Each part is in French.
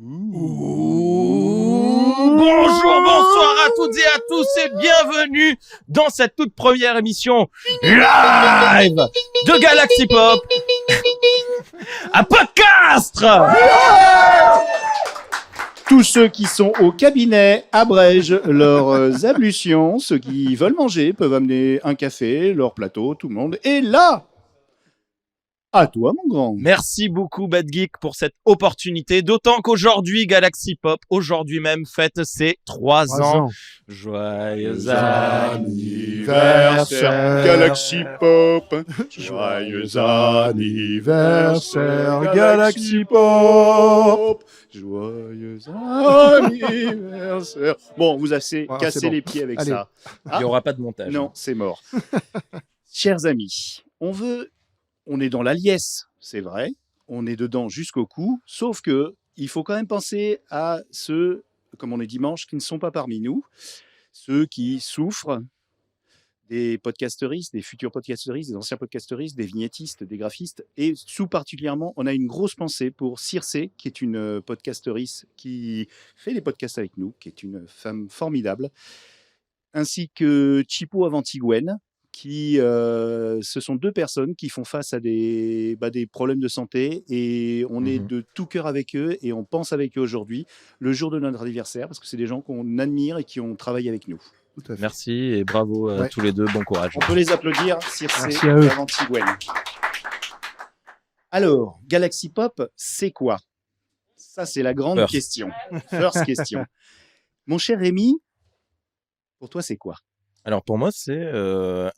Bonjour, bonsoir à toutes et à tous et bienvenue dans cette toute première émission live de Galaxy Pop, un podcast. Tous ceux qui sont au cabinet abrègent leurs ablutions. Ceux qui veulent manger peuvent amener un café, leur plateau, tout le monde est là. À toi, mon grand. Merci beaucoup, Bad Geek, pour cette opportunité. D'autant qu'aujourd'hui, Galaxy Pop, aujourd'hui même, fête ses 3 ans. Joyeux anniversaire, Galaxy Pop. Joyeux anniversaire, Galaxy Pop. Joyeux anniversaire. Bon, vous avez cassé les pieds avec ça. Il n'y aura pas de montage. Non, c'est mort. Chers amis, on est dans la liesse, c'est vrai. On est dedans jusqu'au cou. Sauf que il faut quand même penser à ceux, comme on est dimanche, qui ne sont pas parmi nous. Ceux qui souffrent, des podcasteristes, des futurs podcasteristes, des anciens podcasteristes, des vignettistes, des graphistes. Et tout particulièrement, on a une grosse pensée pour Circe, qui est une podcasteriste qui fait des podcasts avec nous, qui est une femme formidable, ainsi que Chipo Avantiguen, qui ce sont deux personnes qui font face à des problèmes de santé et on est de tout cœur avec eux et on pense avec eux aujourd'hui, le jour de notre anniversaire, parce que c'est des gens qu'on admire et qui ont travaillé avec nous. Tout à fait. Merci et bravo à tous les deux, bon courage. On peut les applaudir, Circe et Avantiguen. Alors, Galaxy Pop, c'est quoi? Ça, c'est la grande question. First question. Mon cher Rémi, pour toi, c'est quoi? Alors pour moi, c'est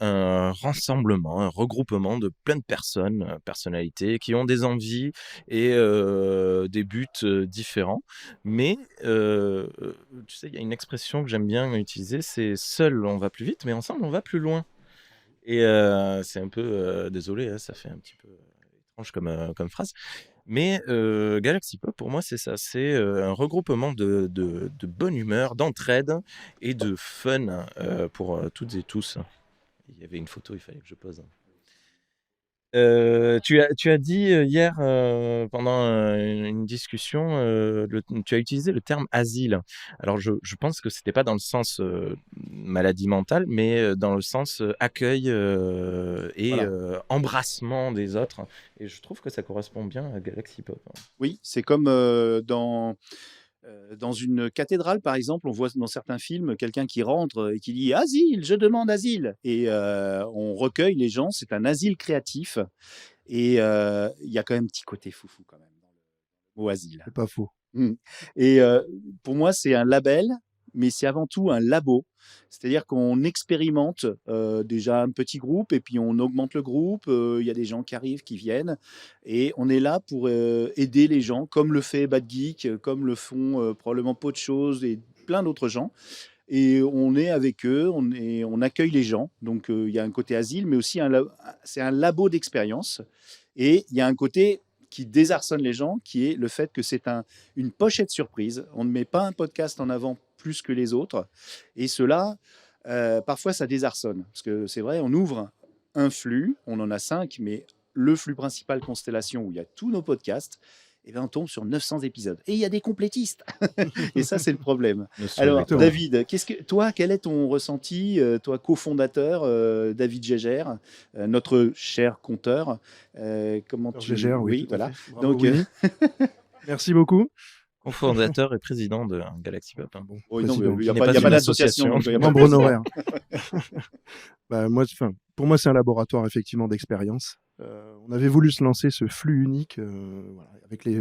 un rassemblement, un regroupement de plein de personnes, personnalités qui ont des envies et des buts différents. Mais tu sais, il y a une expression que j'aime bien utiliser, c'est « seul on va plus vite, mais ensemble on va plus loin ». Et c'est un peu, désolé, hein, ça fait un petit peu étrange comme phrase. Mais Galaxy Pop, pour moi, c'est ça. C'est un regroupement de bonne humeur, d'entraide et de fun pour toutes et tous. Il y avait une photo, il fallait que je pose. Tu as dit hier, pendant une discussion, tu as utilisé le terme asile. Alors, je pense que ce n'était pas dans le sens maladie mentale, mais dans le sens accueil et embrassement des autres. Et je trouve que ça correspond bien à Galaxy Pop. Oui, c'est comme dans une cathédrale, par exemple, on voit dans certains films quelqu'un qui rentre et qui dit « Asile, je demande asile !» Et on recueille les gens, c'est un asile créatif. Et il y a quand même un petit côté foufou quand même dans le mot asile. C'est pas faux. Et pour moi, c'est un label, mais c'est avant tout un labo. C'est-à-dire qu'on expérimente déjà un petit groupe et puis on augmente le groupe. Il y a des gens qui arrivent, qui viennent. Et on est là pour aider les gens, comme le fait Bad Geek, comme le font probablement Pot de Choses et plein d'autres gens. Et on est avec eux, on accueille les gens. Donc il y a un côté asile, mais aussi c'est un labo d'expérience. Et il y a un côté qui désarçonne les gens, qui est le fait que c'est une pochette surprise. On ne met pas un podcast en avant plus que les autres. Et cela, parfois, ça désarçonne. Parce que c'est vrai, on ouvre un flux, on en a 5, mais le flux principal Constellation, où il y a tous nos podcasts, et bien on tombe sur 900 épisodes. Et il y a des complétistes. Et ça, c'est le problème. Alors, David, quel est ton ressenti, toi, cofondateur, David Gégère, notre cher conteur, comment tu... Gégère, oui, voilà. Bravo, donc, merci beaucoup. Cofondateur et président de Galaxy Pop. Hein. Bon, oui, il n'y a pas d'association. Membre honoraire. Pour moi, c'est un laboratoire effectivement d'expérience. On avait voulu se lancer ce flux unique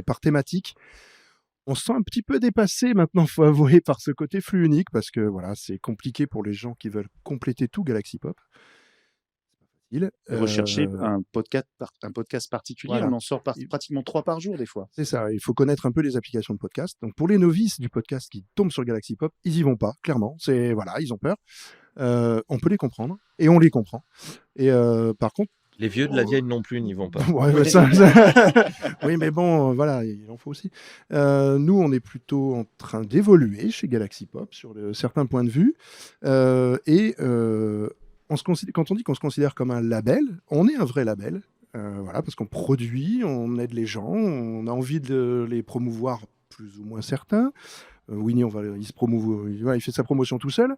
par thématique. On se sent un petit peu dépassé maintenant, faut avouer, par ce côté flux unique parce que voilà, c'est compliqué pour les gens qui veulent compléter tout Galaxy Pop. Rechercher un podcast particulier, voilà. On en sort pratiquement 3 par jour des fois. C'est ça, il faut connaître un peu les applications de podcast. Donc pour les novices du podcast qui tombent sur Galaxy Pop, ils y vont pas, clairement. Ils ont peur. On peut les comprendre et on les comprend. Et par contre, les vieux de la vieille non plus n'y vont pas. Oui, mais bon, voilà, il en faut aussi. Nous, on est plutôt en train d'évoluer chez Galaxy Pop sur certains points de vue. Quand on dit qu'on se considère comme un label, on est un vrai label. Parce qu'on produit, on aide les gens, on a envie de les promouvoir plus ou moins certains. Winnie, il fait sa promotion tout seul.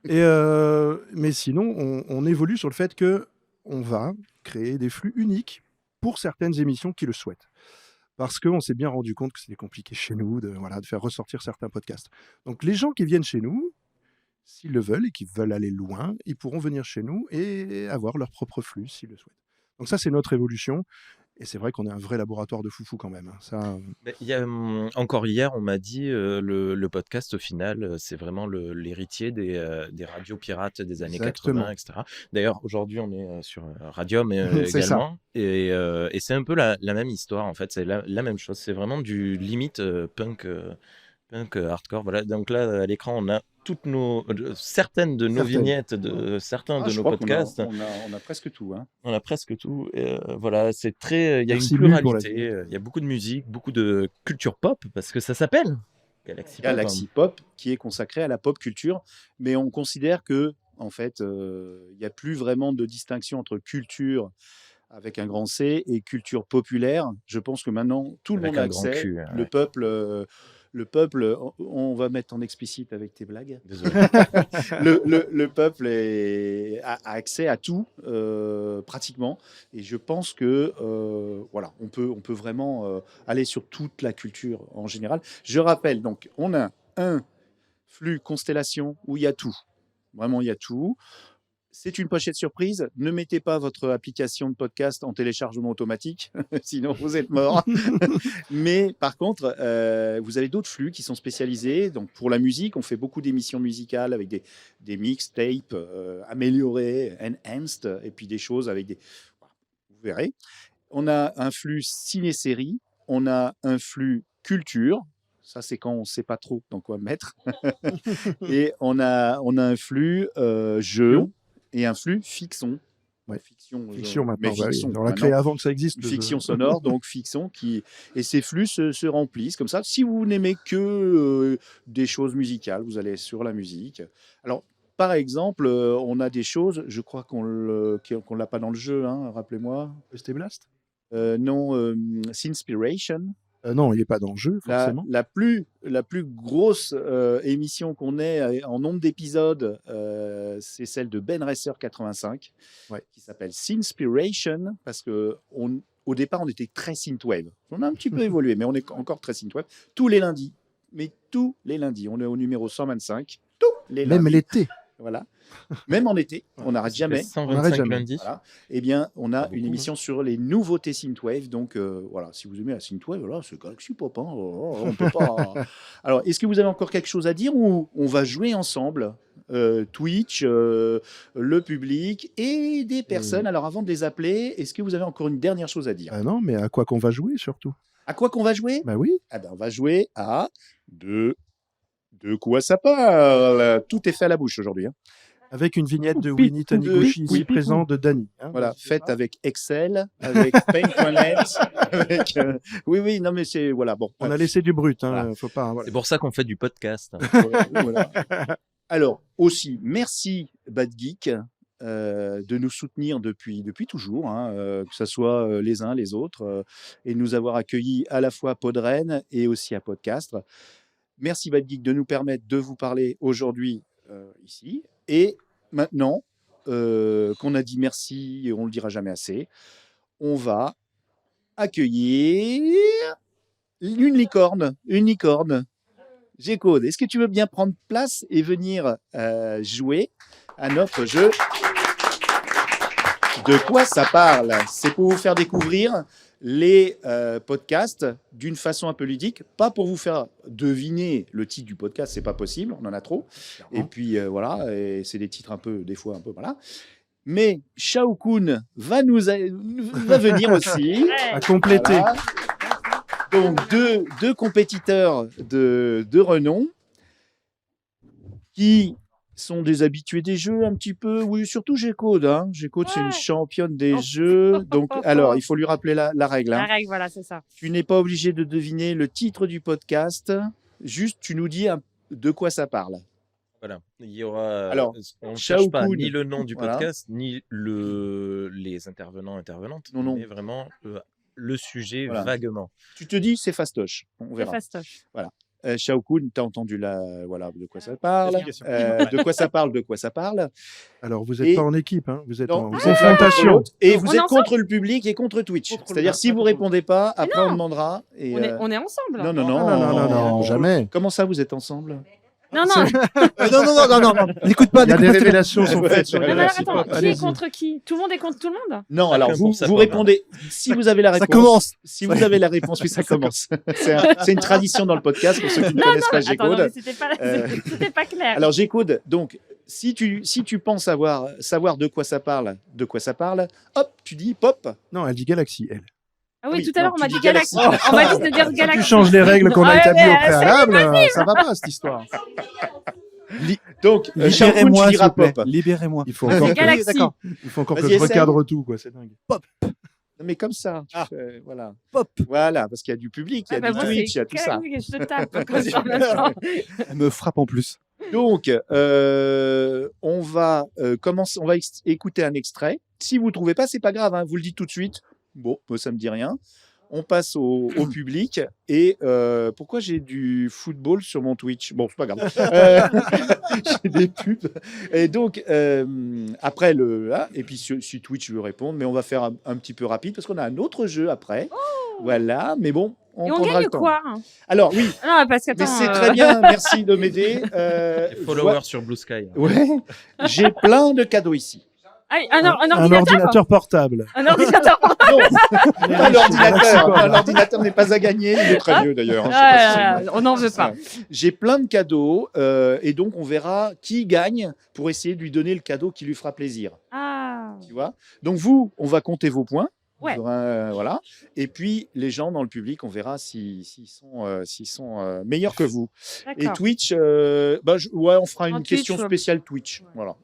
Mais sinon, on évolue sur le fait qu'on va créer des flux uniques pour certaines émissions qui le souhaitent. Parce qu'on s'est bien rendu compte que c'était compliqué chez nous de faire ressortir certains podcasts. Donc les gens qui viennent chez nous, s'ils le veulent et qui veulent aller loin, ils pourront venir chez nous et avoir leur propre flux s'ils le souhaitent. Donc ça, c'est notre évolution. Et c'est vrai qu'on est un vrai laboratoire de foufou quand même. Ça, Encore hier, on m'a dit le podcast, au final, c'est vraiment l'héritier des radios pirates des années Exactement. 80, etc. D'ailleurs, aujourd'hui, on est sur Radium C'est ça. également. Et c'est un peu la même histoire, en fait. C'est la même chose. C'est vraiment du limite punk hardcore. Voilà. Donc là, à l'écran, on a certaines de nos Certaines. vignettes de certains de Je nos crois qu'on a, podcasts. on a presque tout. Hein. On a presque tout. Voilà, c'est très. Il y a Merci, une Bulle, pour la pluralité. vignette. Il y a beaucoup de musique, beaucoup de culture pop, parce que ça s'appelle Galaxy Pop. Galaxy Pop, qui est consacré à la pop culture, mais on considère que, en fait, il n'y a plus vraiment de distinction entre culture avec un grand C et culture populaire. Je pense que maintenant, tout le Avec monde a un grand accès. cul. Le peuple, on va mettre en explicite avec tes blagues. Désolé. Le peuple a accès à tout, pratiquement. Et je pense que voilà, on peut vraiment aller sur toute la culture en général. Je rappelle, donc, on a un flux Constellation où il y a tout. Vraiment, il y a tout. C'est une pochette surprise. Ne mettez pas votre application de podcast en téléchargement automatique, sinon vous êtes mort. Mais par contre, vous avez d'autres flux qui sont spécialisés. Donc pour la musique, on fait beaucoup d'émissions musicales avec des mixtapes améliorés, enhanced, et puis des choses avec des... Vous verrez. On a un flux ciné-série. On a un flux culture. Ça, c'est quand on ne sait pas trop dans quoi mettre. Et on a un flux jeu et un flux fiction. Ouais. Fiction maintenant. mais fiction, On l'a créé avant que ça existe. fiction sonore, donc fiction et ces flux se remplissent comme ça. Si vous n'aimez que des choses musicales, vous allez sur la musique. Alors, par exemple, on a des choses, je crois qu'on l'a pas dans le jeu, hein, rappelez-moi. ST Blast Non, Sinspiration. Non, il n'est pas dans le jeu, forcément. La plus grosse émission qu'on ait en nombre d'épisodes, c'est celle de Ben Racer 85, qui s'appelle Sinspiration, parce que au départ, on était très synthwave. On a un petit peu évolué, mais on est encore très synthwave. Tous les lundis, on est au numéro 125. Tous les lundis. Même l'été. Voilà. Même en été, on n'arrête jamais. 125 lundis. Voilà. Eh bien, on a une beaucoup, émission sur les nouveautés synthwave. Donc, voilà, si vous aimez la synthwave, voilà, c'est Galaxy Pop. Hein, on peut pas... Alors, est-ce que vous avez encore quelque chose à dire ou on va jouer ensemble Twitch, le public et des personnes. Alors, avant de les appeler, est-ce que vous avez encore une dernière chose à dire Non, mais à quoi qu'on va jouer, surtout. À quoi qu'on va jouer Bah oui. Ah ben, on va jouer à de quoi ça parle. Tout est fait à la bouche aujourd'hui. Hein. Avec une vignette de Winnie Taniguchi ici présent de Dany. Hein, voilà, faite avec Excel, avec Paint.net, avec... oui, non mais c'est... Voilà, bon. On a laissé du brut, hein, Voilà. faut pas... Voilà. C'est pour ça qu'on fait du podcast. Voilà. Alors, aussi, merci Bad Geek de nous soutenir depuis toujours, hein, que ce soit les uns, les autres, et de nous avoir accueillis à la fois à Podren et aussi à Podcast. Merci Bad Geek de nous permettre de vous parler aujourd'hui ici. Et maintenant qu'on a dit merci, et on ne le dira jamais assez, on va accueillir une licorne. G-Code, est-ce que tu veux bien prendre place et venir jouer à notre jeu De quoi ça parle? C'est pour vous faire découvrir les podcasts d'une façon un peu ludique, pas pour vous faire deviner le titre du podcast, c'est pas possible, on en a trop. Et puis voilà, et c'est des titres un peu, des fois un peu, voilà. Mais Shao Kun va venir aussi. À compléter. Voilà. Donc deux compétiteurs de renom qui sont des habitués des jeux un petit peu, oui, surtout G-Code. Hein. G-Code, c'est une championne des jeux. Donc, alors, il faut lui rappeler la règle. Hein. La règle, voilà, c'est ça. Tu n'es pas obligé de deviner le titre du podcast. Juste, tu nous dis de quoi ça parle. Voilà. Il y aura. Alors, on ne Shao cherche pas Kun, ni le nom du voilà. podcast, ni les intervenants, intervenantes. Non. Mais vraiment le sujet Voilà. vaguement. Tu te dis, c'est fastoche. On C'est verra. fastoche. Shaokun, tu as entendu voilà, de quoi ça parle. Explication. De quoi ça parle. Alors, vous Et- n'êtes pas en équipe, hein, vous êtes Non, en vous êtes l'un contre confrontation. l'autre, et On vous est êtes ensemble contre le public et contre Twitch. Contre le- C'est-à-dire, si vous répondez pas, après non. on demandera. Et, On est ensemble. Non, Non, jamais. Comment ça, vous êtes ensemble? Non, non. N'écoute pas. Il y a des n'écoute pas. révélations sont faites sur Non, les non, récits. attends, qui est Allez-y. contre qui? Tout le monde est contre tout le monde? Non, Chacun alors pour vous, sa vous part. répondez. Si vous avez la réponse. Ça commence. Si vous avez la réponse, oui, ça commence. C'est une tradition dans le podcast pour ceux qui ne connaissent pas Attends, non, G-Code. mais Euh, c'était pas clair. Alors G-Code, donc si tu penses savoir de quoi ça parle, hop, tu dis pop. Non, elle dit Galaxy, elle. Ah oui, oui, tout à l'heure, non, on m'a tu dit dis Galaxy. Galaxy. On m'a dit de dire Si Galaxy. tu changes les règles qu'on a Ouais, établies au mais, préalable, ça va pas cette histoire. Donc Shaokun, tu Libérez-moi, s'il diras vous plaît. pop. Libérez-moi. Il faut encore C'est que, Galaxy. D'accord. il faut encore que Vas-y, je essaye. recadre tout, quoi. C'est dingue. Non, mais comme ça, voilà. Pop. Voilà, parce qu'il y a du public, il y a Ah, bah, du moi, Twitch, il y c'est a tout ça. Galaxy que je te tape comme ça en même temps. Elle me frappe en plus. Donc, on va commencer, on va écouter un extrait. Si vous ne trouvez pas, c'est pas grave, hein, vous le dites tout de suite. Bon, moi, ça me dit rien. On passe au public. Et pourquoi j'ai du football sur mon Twitch? Bon, c'est pas grave. J'ai des pubs. Et donc, après et puis si Twitch veut répondre, mais on va faire un petit peu rapide parce qu'on a un autre jeu après. Voilà, mais bon, Et on prendra gagne le temps. quoi? Alors, oui, Non, parce que mais attends, c'est très bien, merci de m'aider. Les followers sur Blue Sky. Ouais, j'ai plein de cadeaux ici. Ah, un Un ordinateur? ordinateur portable. Un ordinateur. Non, pas l'ordinateur. Galaxy, L'ordinateur n'est pas à gagner. Il est très vieux d'ailleurs. hein, je sais Ah, pas là, si- là, on n'en veut pas. J'ai plein de cadeaux et donc on verra qui gagne pour essayer de lui donner le cadeau qui lui fera plaisir. Ah. Tu vois. Donc vous, on va compter vos points. Ouais. Voilà. Et puis les gens dans le public, on verra s'ils sont meilleurs que vous. Et D'accord. Twitch, on fera En une Twitch, question ouais. spéciale Twitch. Voilà.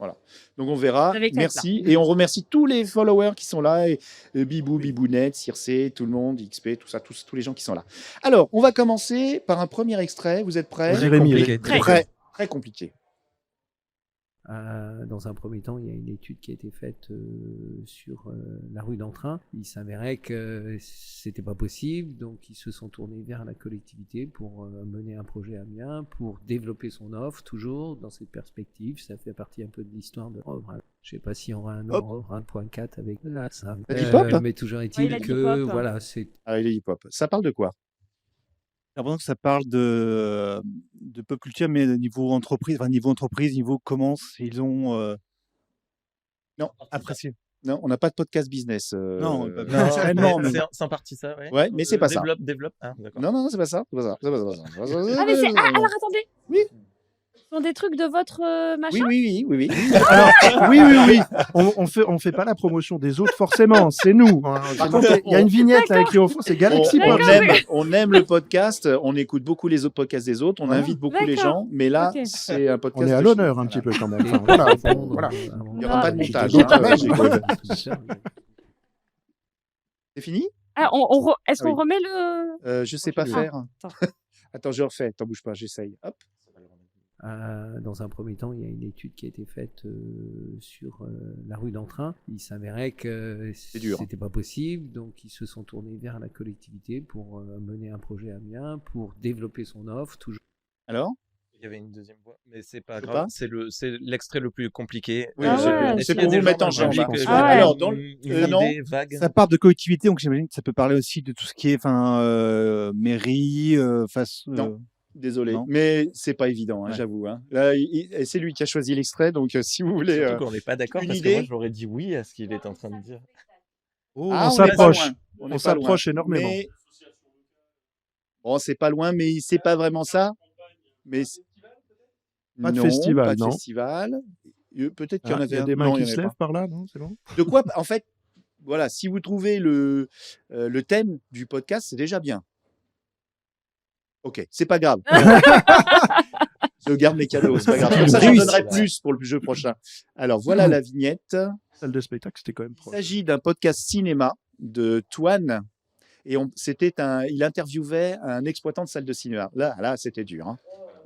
Donc on verra. Avec la Merci. Et on remercie tous les followers qui sont là. Et Bibou, Bibounette, Circé, tout le monde, XP, tout ça, tous les gens qui sont là. Alors, on va commencer par un premier extrait. Vous êtes prêts? Jérémy, compliqué. Très. Prêts. Très compliqué. Dans un premier temps, il y a une étude qui a été faite sur la rue d'Entrain. Il s'avérait que c'était pas possible, donc ils se sont tournés vers la collectivité pour mener un projet à Amiens, pour développer son offre, toujours dans cette perspective. Ça fait partie un peu de l'histoire de Revrin. Je sais pas si on aura un Hop. Revrin 1.4 avec là, ça. T'as dit pop Mais toujours Ouais, est-il il a dit que pop. voilà, c'est Ah, il est hip-hop. Ça parle de quoi? J'ai l'impression que ça parle de pop culture, mais niveau entreprise, niveau comment ils ont Non, apprécié. non, on n'a pas de podcast business. Non, euh, pas- Réellement, mais- C'est en partie ça, ouais. Ouais, mais c'est pas ça. Développe. Ah, d'accord. Non, c'est pas ça. C'est pas ça. Ah, mais c'est. Ah, alors attendez. Oui. Ce sont des trucs de votre machin? Oui. Alors, oui. On fait pas la promotion des autres, forcément. C'est nous. hein. Par contre, Il y a une vignette là écrite au fond, c'est Galaxy on, Pop. aime le podcast, on écoute beaucoup les autres podcasts des autres, on Ouais. invite beaucoup les D'accord. gens, mais là, Ok. c'est un podcast. On est à de l'honneur chez- un petit peu quand même. Et Enfin, pour voilà, répondre, voilà. Il n'y aura Ah, pas de mais montage. je te hein, donne j'ai pas compris. tout ça, mais- C'est fini? Ah, est-ce Ah oui. qu'on remet le. Je sais pas Ah, faire. attends. Attends, je refais. T'en bouge pas, j'essaye. Hop. Dans un premier temps, il y a une étude qui a été faite sur la rue d'Entrain. Il s'avérait que dur. c'était pas possible, donc ils se sont tournés vers la collectivité pour mener un projet à Amiens, pour développer son offre, toujours. Alors? Il y avait une deuxième voix, mais c'est pas C'est grave. pas C'est l'extrait le plus compliqué. Oui, Ah c'est ouais. Est-ce c'est qu'il y a pour des vous mettre gens en dans jambe. le hein. public, Ah ouais. Alors, dans une non. idée vague. Ça part de collectivité, donc j'imagine que ça peut parler aussi de tout ce qui est mairie, Non. Désolé, Non. mais c'est pas évident, hein, Ouais. j'avoue. Hein. Là, et c'est lui qui a choisi l'extrait, donc si vous voulez. Surtout qu'on n'est pas d'accord une parce idée que moi j'aurais dit oui à ce qu'il est en train de dire. On on est pas s'approche. loin. On est pas s'approche loin. énormément. Mais- Bon, c'est pas loin, mais c'est pas vraiment ça. Mais Pas de non, festival, pas de non. festival. Peut-être qu'il y en Ah, avait il y a un. des Non, mains il y qui en se avait lèvent par là, non? C'est bon? pas. De quoi, en fait, voilà, si vous trouvez le thème du podcast, c'est déjà bien. Ok, c'est pas grave. Je garde mes cadeaux, c'est pas grave. Comme ça, j'en Réussi. donnerai plus pour le jeu prochain. Alors, voilà la vignette. Salle de spectacle, c'était quand même Il proche. s'agit d'un podcast cinéma de Toine. Et il interviewait un exploitant de salle de cinéma. Là, c'était dur. Hein.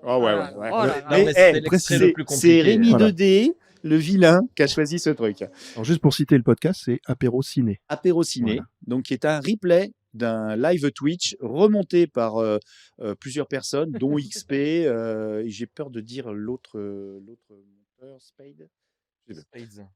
Oh, ouais. Oh là là. Non, mais c'était Mais, l'extrait le plus c'est compliqué. Rémi Voilà. 2D, le vilain, qui a choisi ce truc. Alors, juste pour citer le podcast, c'est Apéro Ciné. Apéro ciné. donc qui est un replay d'un live Twitch remonté par plusieurs personnes, dont XP. Et j'ai peur de dire l'autre monteur, Spade.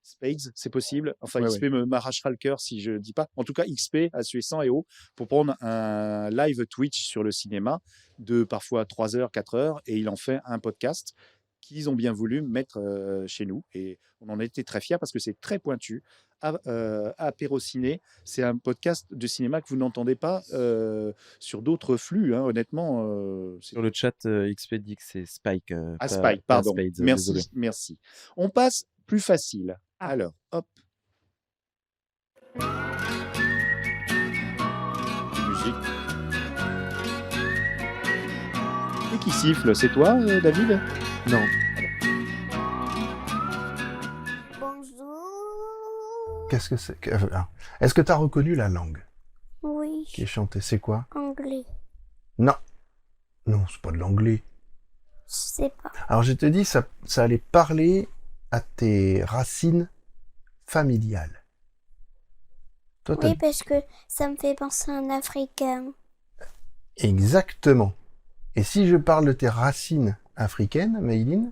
Spades, c'est possible. Enfin, Ouais, XP m'arrachera le cœur si je ne dis pas. En tout cas, XP a sué sang et eau pour prendre un live Twitch sur le cinéma de parfois 3 heures, 4 heures, et il en fait un podcast qu'ils ont bien voulu mettre chez nous. Et on en était très fiers parce que c'est très pointu. Apérociné, c'est un podcast de cinéma que vous n'entendez pas sur d'autres flux, hein, honnêtement. Sur le chat, XP dit que c'est Spike. Spike, pas pardon. Spades, Merci, désolé. merci. On passe plus facile. Ah. Alors, hop. Musique. Et qui siffle, c'est toi, David? Non. Bonjour. Qu'est-ce que c'est Est-ce que tu as reconnu la langue Oui, qui est chantée? C'est quoi? anglais. Non. Non, c'est pas de l'anglais. Je sais pas. Alors je te dis, ça allait parler à tes racines familiales. Toi, Oui, parce que ça me fait penser à un Africain. Exactement. Et si je parle de tes racines africaines, Maïline?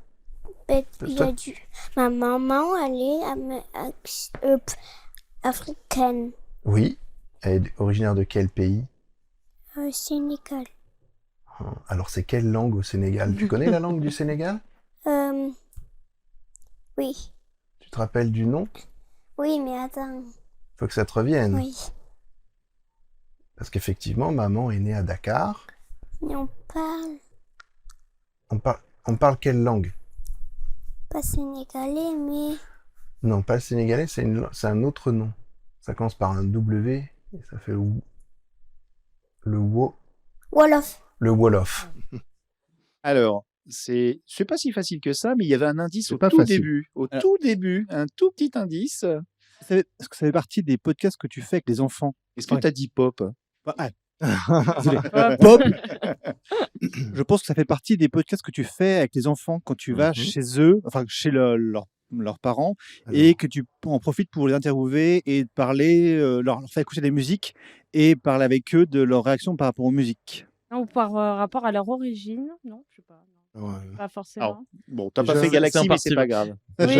Ben, ma maman, elle est africaine. Oui. Elle est originaire de quel pays? Sénégal. Alors c'est quelle langue au Sénégal? Tu connais la langue du Sénégal? Oui. Tu te rappelles du nom? Oui, mais attends. Faut que ça te revienne. Oui. Parce qu'effectivement, maman est née à Dakar. Mais on parle On parle quelle langue? pas sénégalais, mais Non, pas le sénégalais, c'est un autre nom. Ça commence par un W et ça fait Wolof. le Wolof. Alors, c'est pas si facile que ça, mais il y avait un indice C'est au pas tout facile. début. Alors- Tout début, un tout petit indice. Est-ce que ça fait partie des podcasts que tu fais avec les enfants? Est-ce que Ouais. tu as dit pop? Désolé. Pop. Je pense que ça fait partie des podcasts que tu fais avec les enfants quand tu vas chez eux, enfin chez leurs parents, et que tu en profites pour les interviewer et de parler, leur faire écouter des musiques et parler avec eux de leur réaction par rapport aux musiques. Ou par rapport à leur origine. Non, je sais pas. Non, Ouais. pas forcément. Alors, bon, t'as pas Déjà, fait c'est Galaxy, en mais partie c'est pas grave. Oui,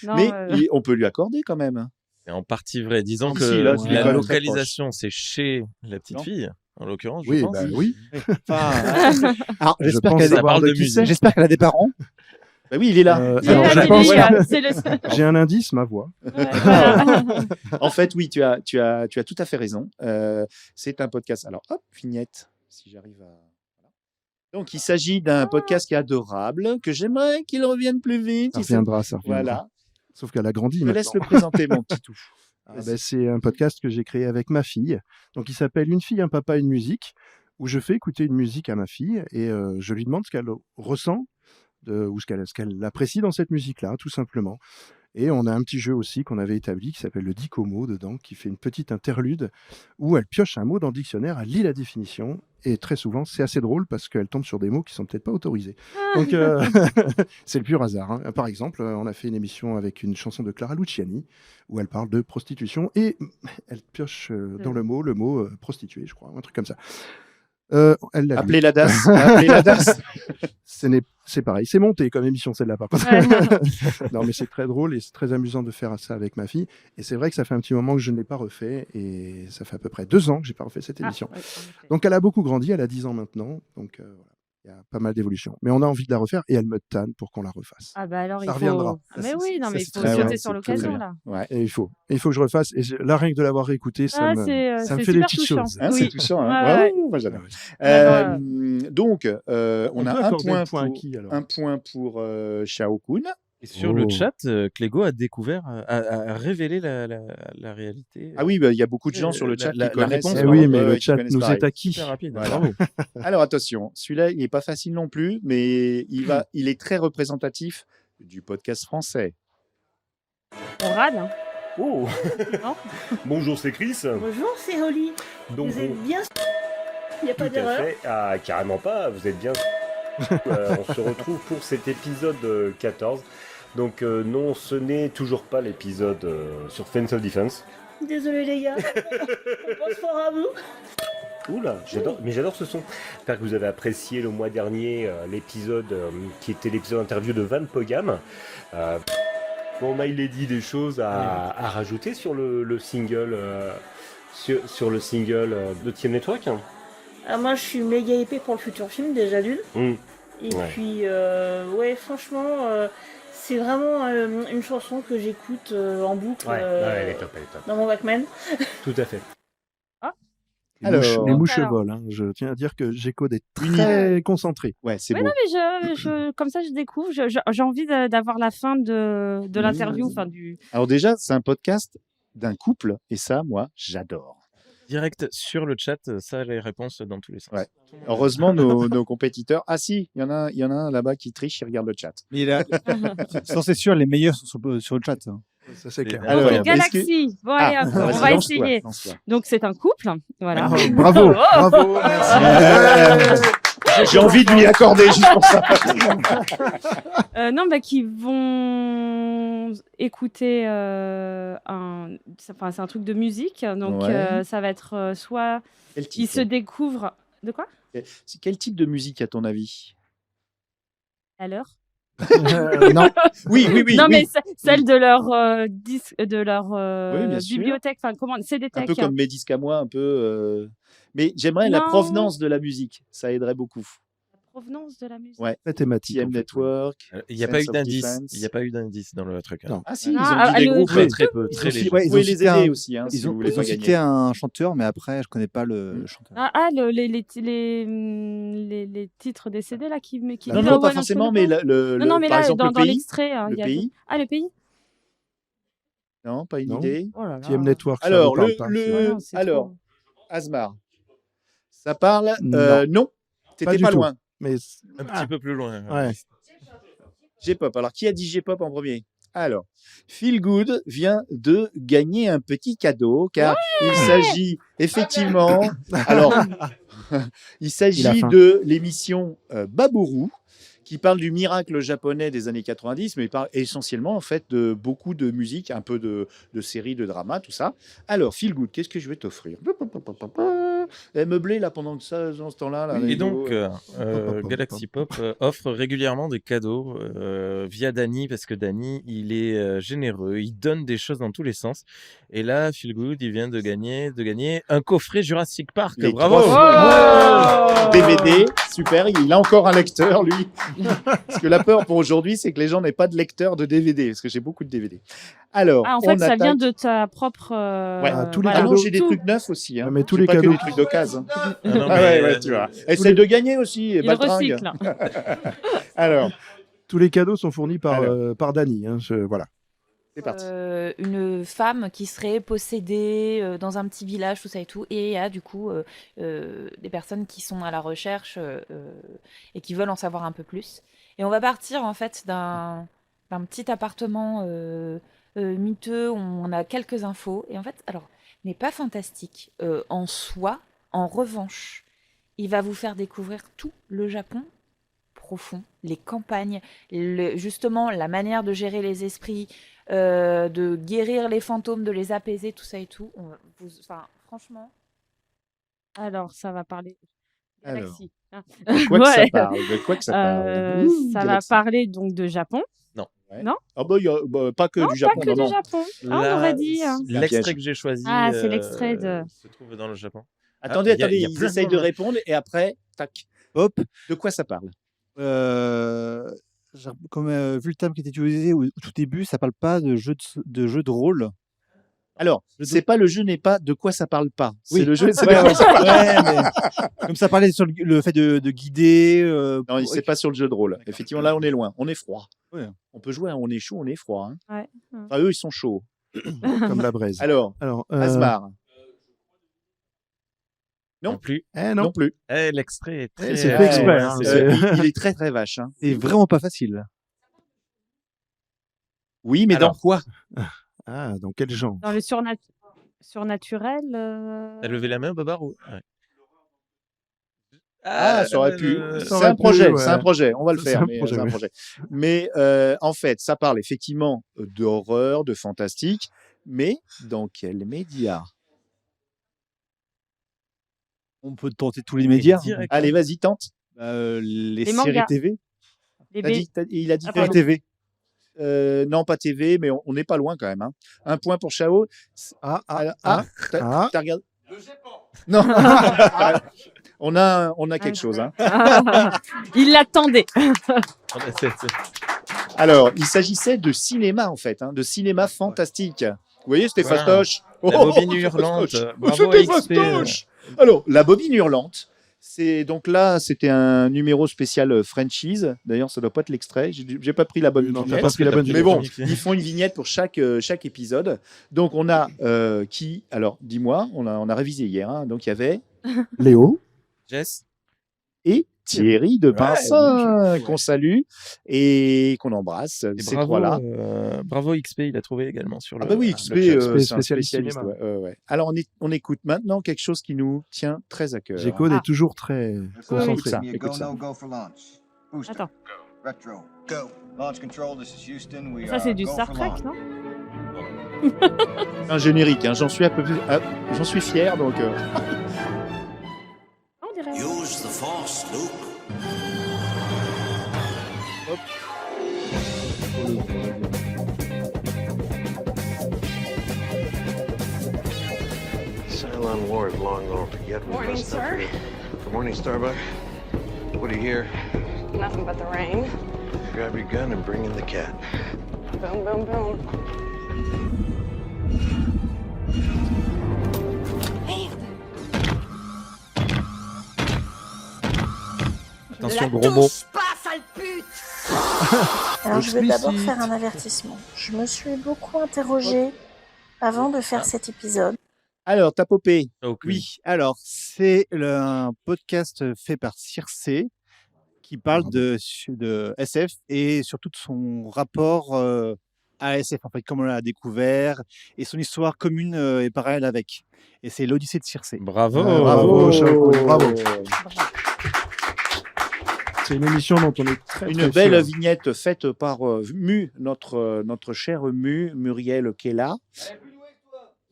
non, Mais on peut lui accorder quand même. C'est en partie vrai. Disons Si, que si, là, c'est la quand même très localisation, c'est chez la petite Non. fille, en l'occurrence, je Oui, pense. bah oui. Alors, Je j'espère pense qu'elle a, savoir de qui c'est. j'espère qu'elle a des parents. Bah oui, il est là. c'est alors, la je télé, pense c'est le... J'ai un indice, ma voix. Ouais, voilà. En fait, oui, tu as tout à fait raison. C'est un podcast. Alors, hop, vignette, si j'arrive à. Voilà. Donc, il s'agit d'un podcast qui est adorable, que j'aimerais qu'il revienne plus vite. Ça reviendra, ça reviendra. Voilà. Sauf qu'elle a grandi Je te maintenant. laisse le présenter, mon petit tout. Ah ben, c'est un podcast que j'ai créé avec ma fille. Donc, il s'appelle Une fille, un papa, une musique, où je fais écouter une musique à ma fille et je lui demande ce qu'elle ressent ou ce qu'elle apprécie dans cette musique-là, tout simplement. Et on a un petit jeu aussi qu'on avait établi qui s'appelle le Dicomo dedans, qui fait une petite interlude où elle pioche un mot dans le dictionnaire, elle lit la définition et très souvent c'est assez drôle parce qu'elle tombe sur des mots qui sont peut-être pas autorisés. Donc c'est le pur hasard. Hein. Par exemple, on a fait une émission avec une chanson de Clara Luciani où elle parle de prostitution et elle pioche dans le mot prostituée, je crois, un truc comme ça. Elle l'a lu. Appelez la DAS. Appelez la DAS. C'est pareil, c'est monté comme émission celle-là par contre. Ouais. Non mais c'est très drôle et c'est très amusant de faire ça avec ma fille. Et c'est vrai que ça fait un petit moment que je ne l'ai pas refait et ça fait à peu près 2 ans que j'ai pas refait cette Ah, émission. ouais, en effet. Donc elle a beaucoup grandi, elle a 10 ans maintenant, donc voilà, il y a pas mal d'évolution. Mais on a envie de la refaire et elle me tanne pour qu'on la refasse. Ah bah alors Ça il reviendra. faut... Ça, Mais c'est- oui, non ça, mais il c'est faut très sauter bien, sur c'est très l'occasion bien. là. Ouais. Et il faut que je refasse. Et la règle de l'avoir réécouté, ça me c'est fait des super petites touchant. choses. Hein, Oui. c'est touchant. Hein. Ouais, ouais. Waouh, moi, j'adore. Ah Donc, on On a peut un accorder point, le point à pour, qui alors un point pour Shao Kun. Et sur le Oh. chat, Clégo a découvert, a révélé la réalité. Ah oui, bah, il y a beaucoup de gens sur le La- chat la- qui la connaissent. réponse, Eh non, oui, mais ouais, le qui chat connaissent nous pareil. est acquis. Super rapide. Voilà. Bravo. Alors attention, celui-là, il n'est pas facile non plus, mais il est très représentatif du podcast français. On râle. Hein. Oh Non. Bonjour, c'est Chris. Bonjour, c'est Holly. Donc, Vous êtes bien. Il n'y a pas tout à d'erreur. fait. Ah, carrément pas, vous êtes bien. On se retrouve pour cet épisode 14. Donc, non, ce n'est toujours pas l'épisode sur Fence of Defense. Désolé les gars. On pense fort à vous. Oula, j'adore ce son. J'espère que vous avez apprécié le mois dernier l'épisode qui était l'épisode interview de Van Pogam. Bon, My Lady, des choses à rajouter sur le single, sur le single de TM Network. Alors moi je suis méga épée pour le futur film déjà d'une. Et puis ouais franchement c'est vraiment une chanson que j'écoute en boucle elle est top. dans mon Walkman. Tout à fait. Les mouches Alors. volent. Je tiens à dire que Gécode est très concentré. Ouais, c'est Mais beau. non, mais comme ça, je découvre. J'ai envie d'avoir la fin de l'interview. Enfin, Alors déjà, c'est un podcast d'un couple, et ça, moi, j'adore. Direct sur le chat, ça les réponses dans tous les sens. Ouais. Heureusement, nos compétiteurs. Ah si, il y en a un là-bas qui triche, il regarde le chat. Mais c'est sûr, les meilleurs sont sur le chat. Hein. Ça, c'est clair. Alors, Donc, Galaxy. Bon, allez, hop, on va essayer. Lance-toi. Donc, c'est un couple. Voilà. Bravo, Oh. bravo, merci. J'ai envie de lui accorder juste pour ça. Non, qui vont écouter c'est un truc de musique. Donc, Ouais. ça va être soit Quel ils type se découvrent. De quoi? Quel type de musique, à ton avis? À l'heure? Non. Oui. Non, mais oui. celle de leur disque, de leur Oui, bien sûr. bibliothèque. Enfin, comment? CD Un Tech. peu comme mes disques à moi, un peu. Mais j'aimerais la Non. provenance de la musique. Ça aiderait beaucoup. La provenance de la musique. Ouais. Très thématique. TM en fait. Network. Il n'y a pas eu Sense of d'indice. Defense. Il n'y a pas eu d'indice dans le truc. hein. Non. Ah si, Non, ils ont dit des le groupes. Très, très peu. Ils Très ont léger. cité- ouais, Vous pouvez ont les cité aider un- aussi, hein, si Ils vous voulez ont pas cité gagner. un chanteur, mais après, je connais pas le chanteur. Les titres des CD là qui Non, disent, non, ouais, pas je forcément, connais mais pas. Non, mais par là, exemple, dans le pays. l'extrait, il Le y a pays. Ah, le pays. Non, pas une Non. idée. Oh là là. TM Network. ça Alors, vous parle pas. Ouais, non, c'est alors, trop. Asmar. Ça parle. Non. Non. T'étais du pas tout. loin. Mais Un petit peu plus loin. ouais. J-pop. Alors, qui a dit J-pop en premier? Alors, Feel Good vient de gagner un petit cadeau car il s'agit effectivement. Alors, il Il a s'agit faim. de l'émission Baburu qui parle du miracle japonais des années 90, mais il parle essentiellement en fait de beaucoup de musique, un peu de séries, de drama, tout ça. Alors, Feel Good, qu'est-ce que je vais t'offrir? Meubler là pendant que ça, dans ce temps-là. Là, Et les donc, gros, Galaxy Pop offre régulièrement des cadeaux via Dany, parce que Dany, il est généreux, il donne des choses dans tous les sens. Et là, Feel Good, il vient de gagner un coffret Jurassic Park. les Bravo! trois DVD, super, il a encore un lecteur, lui. Parce que la peur pour aujourd'hui, c'est que les gens n'aient pas de lecteur de DVD, parce que j'ai beaucoup de DVD. Alors, Ah, en on fait, ça vient attaque- de ta propre. Ouais. tous les Ah non, cadeaux. j'ai des trucs neufs aussi. Hein. Ouais, mais tous J'ai les pas que cadeaux des trucs d'occasion. Ah non, Ah mais, ouais, tu vois. Essaye de gagner aussi, Il baltringue. recycle. Alors, Tous les cadeaux sont fournis par, Alors. par Dany. Hein, voilà. c'est parti. Une femme qui serait possédée dans un petit village, tout ça et tout, et il y a du coup des personnes qui sont à la recherche et qui veulent en savoir un peu plus. Et on va partir en fait d'un petit appartement miteux, où on a quelques infos, et en fait, alors, n'est pas fantastique en soi, en revanche, il va vous faire découvrir tout le Japon profond, les campagnes, justement la manière de gérer les esprits, de guérir les fantômes, de les apaiser, tout ça et tout. Enfin, franchement. Alors, ça va parler. Alors. Galaxy. hein. De quoi que ça Ouais. parle? De quoi que ça parle? Ouh, Ça va Galaxy. parler donc de Japon. Ouais. Non. Ah bah, pas que Non, du Japon, pas que non, du non. Japon. Ah, on Là, aurait dit. hein. un l'extrait piège. que j'ai choisi Ah, c'est l'extrait de. se trouve dans le Japon. Attendez, il y a ils plein essayent de moments. répondre et après, tac. Hop. De quoi ça parle? Comme vu le thème qui était utilisé au tout début, ça parle pas de jeu de rôle. Alors, c'est pas le jeu n'est pas de quoi ça parle pas. C'est Oui. le jeu. c'est Ouais, de quoi ouais, ça parle. ouais, mais comme ça parlait sur le fait de guider. Non, c'est pas sur le jeu de rôle. Effectivement, là, on est loin. On est froid. Ouais. On peut jouer, on est chaud, on est froid. Hein. Ouais. Enfin, eux, ils sont chauds. Comme la braise. Alors, Asmar. Non. Non plus. Non. Non plus. L'extrait est très. c'est fait exprès, hein, Il est très très vache. Hein. C'est vraiment pas facile. Oui, mais Alors. dans quoi? Ah, dans quel genre? Dans le surnaturel. T'as levé la main, Babar ou... Ouais. Ah, ça aurait pu. ça C'est aurait un pu, projet, ouais. c'est un projet. On va le C'est faire, un mais projet, c'est un oui. projet. Mais en fait, ça parle effectivement d'horreur, de fantastique, Mais dans quel média? On peut tenter tous les médias. Allez, vas-y, tente. Les séries mangas. TV. Il a dit Pas TV. non, pas TV, mais on n'est pas loin quand même. Hein. Un point pour Chao. T'as regardé? Non. on a quelque chose. Hein. Il l'attendait. Alors, il s'agissait de cinéma en fait, de cinéma fantastique. Vous voyez, c'était fastoche. La bobine hurlante. Bravo C'était XP. fastoche. Alors, la bobine hurlante. C'est donc là, c'était un numéro spécial Frenchies. D'ailleurs, ça doit pas être l'extrait. J'ai pas pris la bonne vignette. Mais bon, ils font une vignette pour chaque épisode. Donc on a qui? Alors, dis-moi, on a révisé hier. Hein. Donc il y avait Léo, Jess et Thierry de Pincin qu'on salue et qu'on embrasse. Et Ces bravo, trois-là. Bravo XP, il a trouvé également sur le. Ah bah oui, XP, le chat. c'est un spécialiste. Ouais. Alors on écoute maintenant quelque chose qui nous tient très à cœur. G-Code est toujours très concentré. Écoute ça. Attends. Retro, go. Launch control, this is Houston. We Ça, c'est du go Star for Trek, launch. non? Un générique, j'en suis j'en suis fier donc. On dirait. Use the force, Luke. Cylon War is long gone. Forget what Morning, must have sir. been. Good morning, Starbuck. What do you hear? Nothing but the rain. Grab your gun and bring in the cat. Boom, boom, boom. Attention, gros mot. Pas, sale pute. Alors, je vais d'abord faire un avertissement. Je me suis beaucoup interrogée avant de faire cet épisode. Alors, t'as popé. Oui, alors c'est un podcast fait par Circe qui parle de SF et surtout de son rapport à SF, en fait, comment on l'a découvert et son histoire commune et parallèle avec. Et c'est l'Odyssée de Circe. Bravo, bravo, Chao, bravo. C'est une émission dont on est très, Une très belle fiers. vignette faite par notre chère Muriel Kella.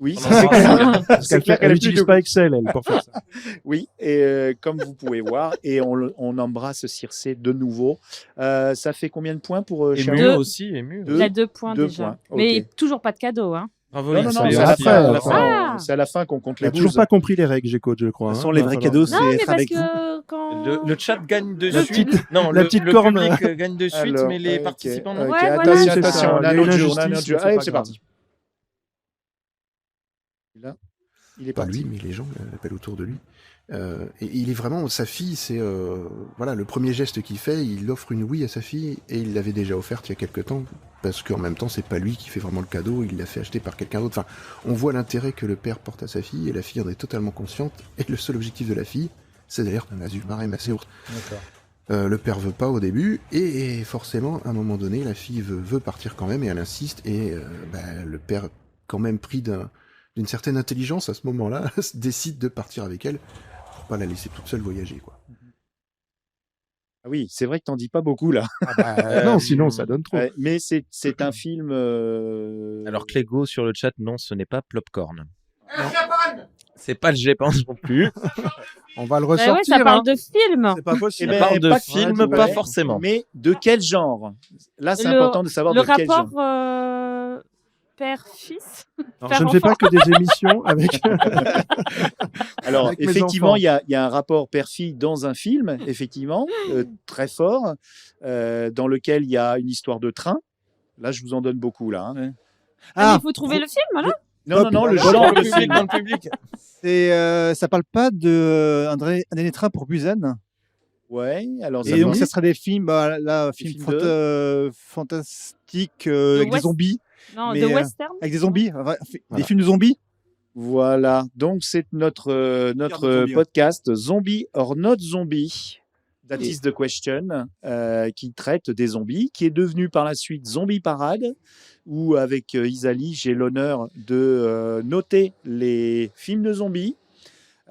Oui, ça c'est clair. Parce qu'elle n'utilise pas Excel, elle, pour faire ça. Oui, et comme vous pouvez voir, et on embrasse Circe de nouveau. Ça fait combien de points pour Ému Chao? aussi, ému. Il a 2 points Deux déjà. points, Mais ok. toujours pas de cadeau. Hein. Bravo, Non, XP. c'est à la fin. à la fin. Ah. C'est à la fin qu'on compte Il les n'a toujours bouses. pas compris les règles, G-Code, je crois. De toute façon, hein. les Va vrais falloir- cadeaux, Non, c'est mais être parce avec vous. que quand. Le chat gagne de La suite. petite- Non, la le petite corne. public gagne de suite, Alors, mais les ok, participants non. ok, Ouais, attention, voilà. C'est attention, ça, on a il y un a une autre jeu, on a un injustice, autre jeu. c'est Allez, pas c'est grave. parti. Là, il est Pas parti. lui, mais les gens l'appellent autour de lui. Et il est vraiment, sa fille, c'est voilà, le premier geste qu'il fait, il offre une Wii à sa fille et il l'avait déjà offerte il y a quelques temps parce qu'en même temps c'est pas lui qui fait vraiment le cadeau, il l'a fait acheter par quelqu'un d'autre. Enfin, on voit l'intérêt que le père porte à sa fille et la fille en est totalement consciente et le seul objectif de la fille, c'est d'aller dans Azumar et Macéourt. D'accord. Le père veut pas au début et forcément à un moment donné la fille veut partir quand même et elle insiste et le père quand même pris d'une certaine intelligence à ce moment-là décide de partir avec elle pour pas la laisser toute seule voyager quoi. Ah oui, c'est vrai que t'en dis pas beaucoup là. Non, sinon ça donne trop. Ouais, mais c'est un film. Alors Clégo sur le chat, non, ce n'est pas Plopcorn. C'est pas le Japon non plus. On va le Bah ressortir. ouais, ça parle hein. de film. C'est pas Eh possible. ben, parle de pas film, que- pas ouais, forcément. Mais de quel genre? Là, c'est Le- important de savoir Le de quel genre. rapport père-fils. Alors, je ne fais pas que des émissions avec. Alors, avec mes effectivement, enfants. il y a un rapport père-fille dans un film, effectivement, très fort, dans lequel il y a une histoire de train. Là, je vous en donne beaucoup, là. hein. Ah, il faut trouver le film, voilà. Non, le Dans genre le de public, film. dans le public. Ça parle pas de un dernier train pour Busan. Ouais, alors Et donc ça serait des films, films fantastiques avec des West- zombies. Non, mais, de western. Avec des zombies, Voilà. des films de zombies. Voilà, donc c'est notre zombie, ouais. podcast Zombie or Not Zombie. That is the question, qui traite des zombies, qui est devenu par la suite Zombie Parade, où avec Isali, j'ai l'honneur de noter les films de zombies.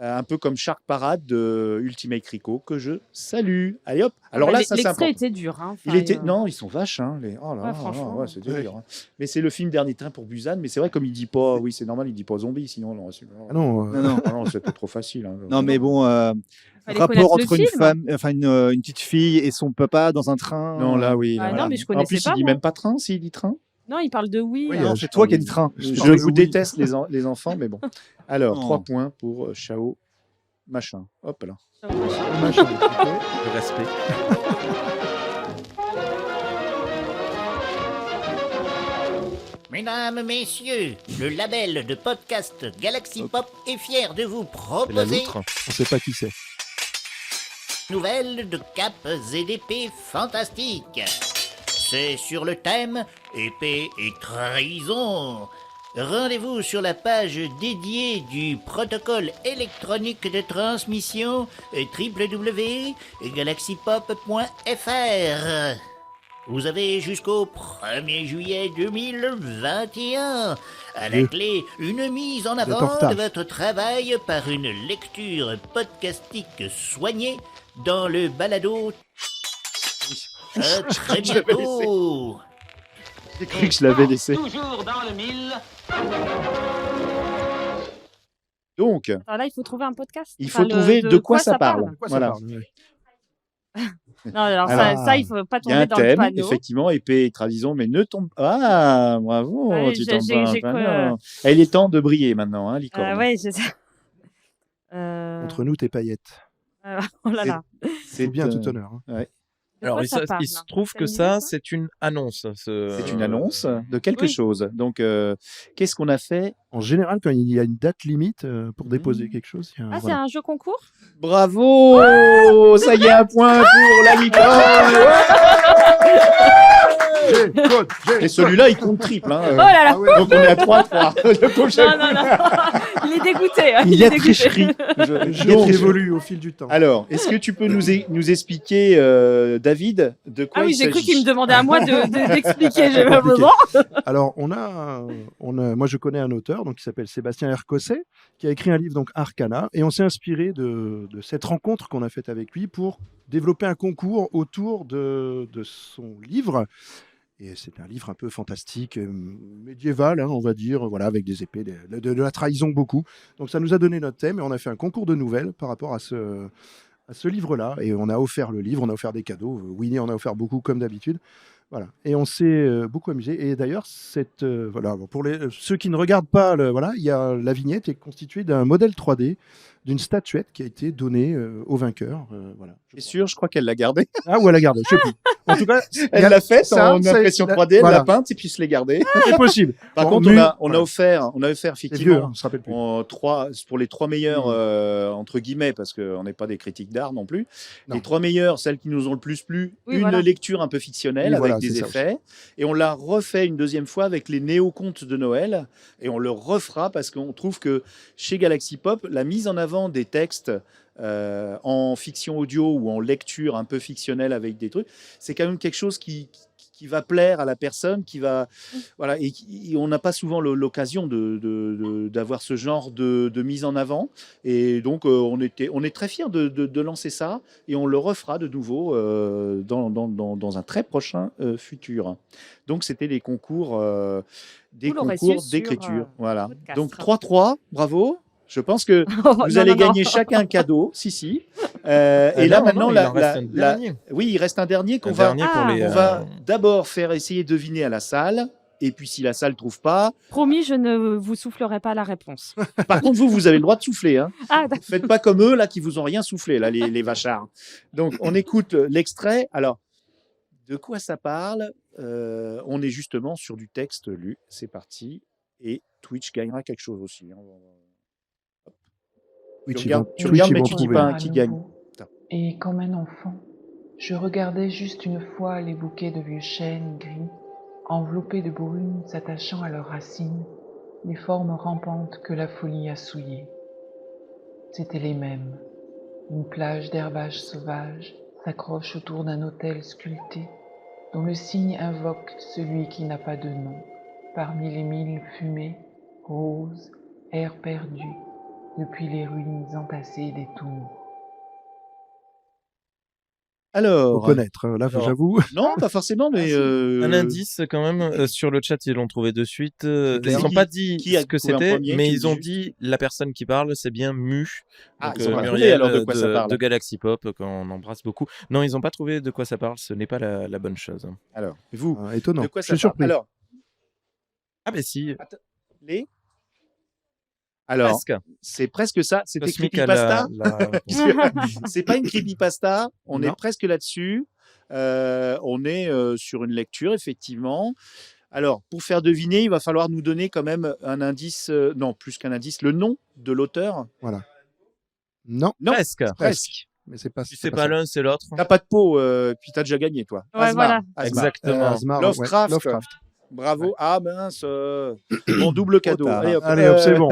un peu comme Shark Parade de Ultimate Rico, que je salue. Allez hop. Alors Bah, là, ça c'est l'extrait important. était dur. Hein. Il Enfin, était... Non, ils sont vaches. Hein, les... Oh là Ouais, là, franchement. ouais, c'était dur. Hein. Mais c'est le film Dernier Train pour Busan. Mais c'est vrai, comme il dit pas, oui, c'est normal, il dit pas zombie, sinon on aurait su. Ah non, non, c'était trop facile. Hein. Non, mais bon, Fallait rapport connaître le entre une film. femme, enfin une petite fille et son papa dans un train. Non, là, oui. Ah, là, non, voilà. mais je En connaissais plus, pas, il dit moi. même pas train, s'il dit train. Non, il parle de oui. Oui, hein. Non, c'est toi qui as dit train. Je vous déteste, les enfants, mais bon. Alors, Oh. 3 points pour Chao machin. Hop là. Machin, Le respect. Mesdames, messieurs, le label de podcast Galaxy Pop est fier de vous c'est la proposer loutre. On sait pas qui c'est. une nouvelle de capes et d'épées fantastiques. C'est sur le thème épée et trahison. Rendez-vous sur la page dédiée du protocole électronique de transmission www.galaxypop.fr. Vous avez jusqu'au 1er juillet 2021. À la clé, une mise en êtes en avant retard. de votre travail par une lecture podcastique soignée dans le balado. À très Je l'avais laissé. bientôt. J'ai cru que je l'avais laissé. Toujours dans le mille. Donc, Alors là, il faut trouver un podcast. il Enfin, faut trouver de quoi ça parle. De quoi ça Voilà. parle, ouais. Non, alors, Alors, ça, il faut pas Il y a tomber un dans le thème, panneau. effectivement, épée et trahison, mais ne tombe pas. Ah, bravo, Ouais, tu j'ai- tombes j'ai- pas dans le j'ai panneau. Il est temps de briller maintenant, hein, licorne. Ouais, c'est ça. Entre nous, tes paillettes. Oh là là. C'est bien tout honneur. Hein. Ouais. Alors, quoi il, ça se- parle, il se hein trouve C'est que une ça, musique, c'est une annonce. C'est une annonce de quelque Oui. chose. Donc, qu'est-ce qu'on a fait? En général, quand il y a une date limite pour déposer quelque chose, il y a un- Ah, c'est voilà. un jeu concours Bravo! Ça y est, un point pour la licorne! Et celui-là, il compte triple. Hein. Oh là là. Donc, on est à 3-3. Le prochain. Non, non, non. Il est dégoûté. hein, Il y est a dégoûté. tricherie. Je évolue au fil du temps. Alors, est-ce que tu peux nous expliquer, David, de quoi Ah oui, il j'ai cru s'agit? qu'il me demandait à moi d'expliquer. J'ai pas besoin. Alors, moi, je connais un auteur donc, qui s'appelle Sébastien Ercosset, qui a écrit un livre, donc Arcana, et on s'est inspiré de cette rencontre qu'on a faite avec lui pour développer un concours autour de son livre. Et c'est un livre un peu fantastique, médiéval, hein, on va dire, voilà, avec des épées, de la trahison beaucoup. Donc ça nous a donné notre thème et on a fait un concours de nouvelles par rapport à ce livre-là. Et on a offert le livre, on a offert des cadeaux. Winnie en a offert beaucoup comme d'habitude. Voilà. Et on s'est beaucoup amusé. Et d'ailleurs, voilà, bon, pour ceux qui ne regardent pas, la vignette est constituée d'un modèle 3D, d'une statuette qui a été donnée au vainqueur. Voilà. C'est sûr, je crois qu'elle l'a gardé. Ah, ou elle l'a gardé, je sais plus. En tout cas, Elle l'a faite en impression 3D, elle l'a peinte et puis se l'est gardée. C'est possible. Par Bon, contre, mais- on a offert effectivement, vieux, hein, on se rappelle plus. pour les 3 meilleurs, entre guillemets, parce qu'on n'est pas des critiques d'art non plus, Non. les 3 meilleurs, celles qui nous ont le plus plu, Oui, une voilà. lecture un peu fictionnelle Oui, avec voilà, des c'est ça effets, et on l'a refait une deuxième fois avec les néo-contes de Noël, et on le refera parce qu'on trouve que chez Galaxy Pop, la mise en avant des textes en fiction audio ou en lecture un peu fictionnelle avec des trucs, c'est quand même quelque chose qui va plaire à la personne, voilà, et on n'a pas souvent l'occasion d'avoir ce genre de mise en avant, et donc on est très fiers de lancer ça, et on le refera de nouveau dans un très prochain futur. Donc c'était les concours Vous l'aurez su sur, d'écriture, voilà. podcast. Donc 3-3, bravo. Je pense que Oh, vous non, allez non, non. gagner chacun un cadeau, si. Et là non, maintenant, il en reste un dernier. oui, il reste un dernier qu'on Un va, dernier pour les, on va d'abord faire essayer de deviner à la salle. Et puis si la salle trouve pas, Promis, je ne vous soufflerai pas la réponse. par contre vous avez le droit de souffler. Hein. Ah, d'accord. Faites pas comme eux là qui vous ont rien soufflé là, les vachards. Donc on écoute l'extrait. Alors de quoi ça parle? On est justement sur du texte lu. C'est parti. Et Twitch gagnera quelque chose aussi. Hein. Twitch, Tu ils vont- regardes, Twitch, ils mais vont tu dis trouver. pas qui gagne. Et comme un enfant, je regardais juste une fois les bouquets de vieux chênes gris, enveloppés de brume s'attachant à leurs racines, les formes rampantes que la folie a souillées. C'étaient les mêmes. Une plage d'herbage sauvage s'accroche autour d'un autel sculpté, dont le signe invoque celui qui n'a pas de nom, parmi les mille fumées, roses, airs perdus, depuis les ruines entassées des tours. Faut Alors, connaître, là, Alors, j'avoue. non, pas forcément, mais un indice quand même, sur le chat, ils l'ont trouvé de suite. Ils clair. n'ont pas dit Qui a ce que trouvé en c'était, premier, mais tu me ils dis ont juste. dit la personne qui parle, c'est bien Mu. Ah, Donc ils ont pas trouvé Muriel alors de quoi ça parle. de Galaxy Pop, qu'on embrasse beaucoup. Non, ils n'ont pas trouvé de quoi ça parle, ce n'est pas la bonne chose. Alors, vous, Étonnant. de quoi Je ça suis parle? surpris. Alors, Ah ben si, les Alors, presque. c'est presque ça. C'était Cosmic à creepypasta. la- C'est pas une creepypasta. On Non. est presque là-dessus. On est sur une lecture, effectivement. Alors, pour faire deviner, il va falloir nous donner quand même un indice. Non, plus qu'un indice, le nom de l'auteur. Voilà. Non, Non, Presque. presque. mais c'est pas. Si c'est c'est pas ça. l'un, c'est l'autre. T'as pas de peau, puis t'as déjà gagné, toi. Ouais, Asmar, voilà. Asmar. Exactement. Asmar, ouais, Lovecraft. Lovecraft. Bravo. Ah mince. Mon double cadeau. tard. Allez, hop, c'est bon.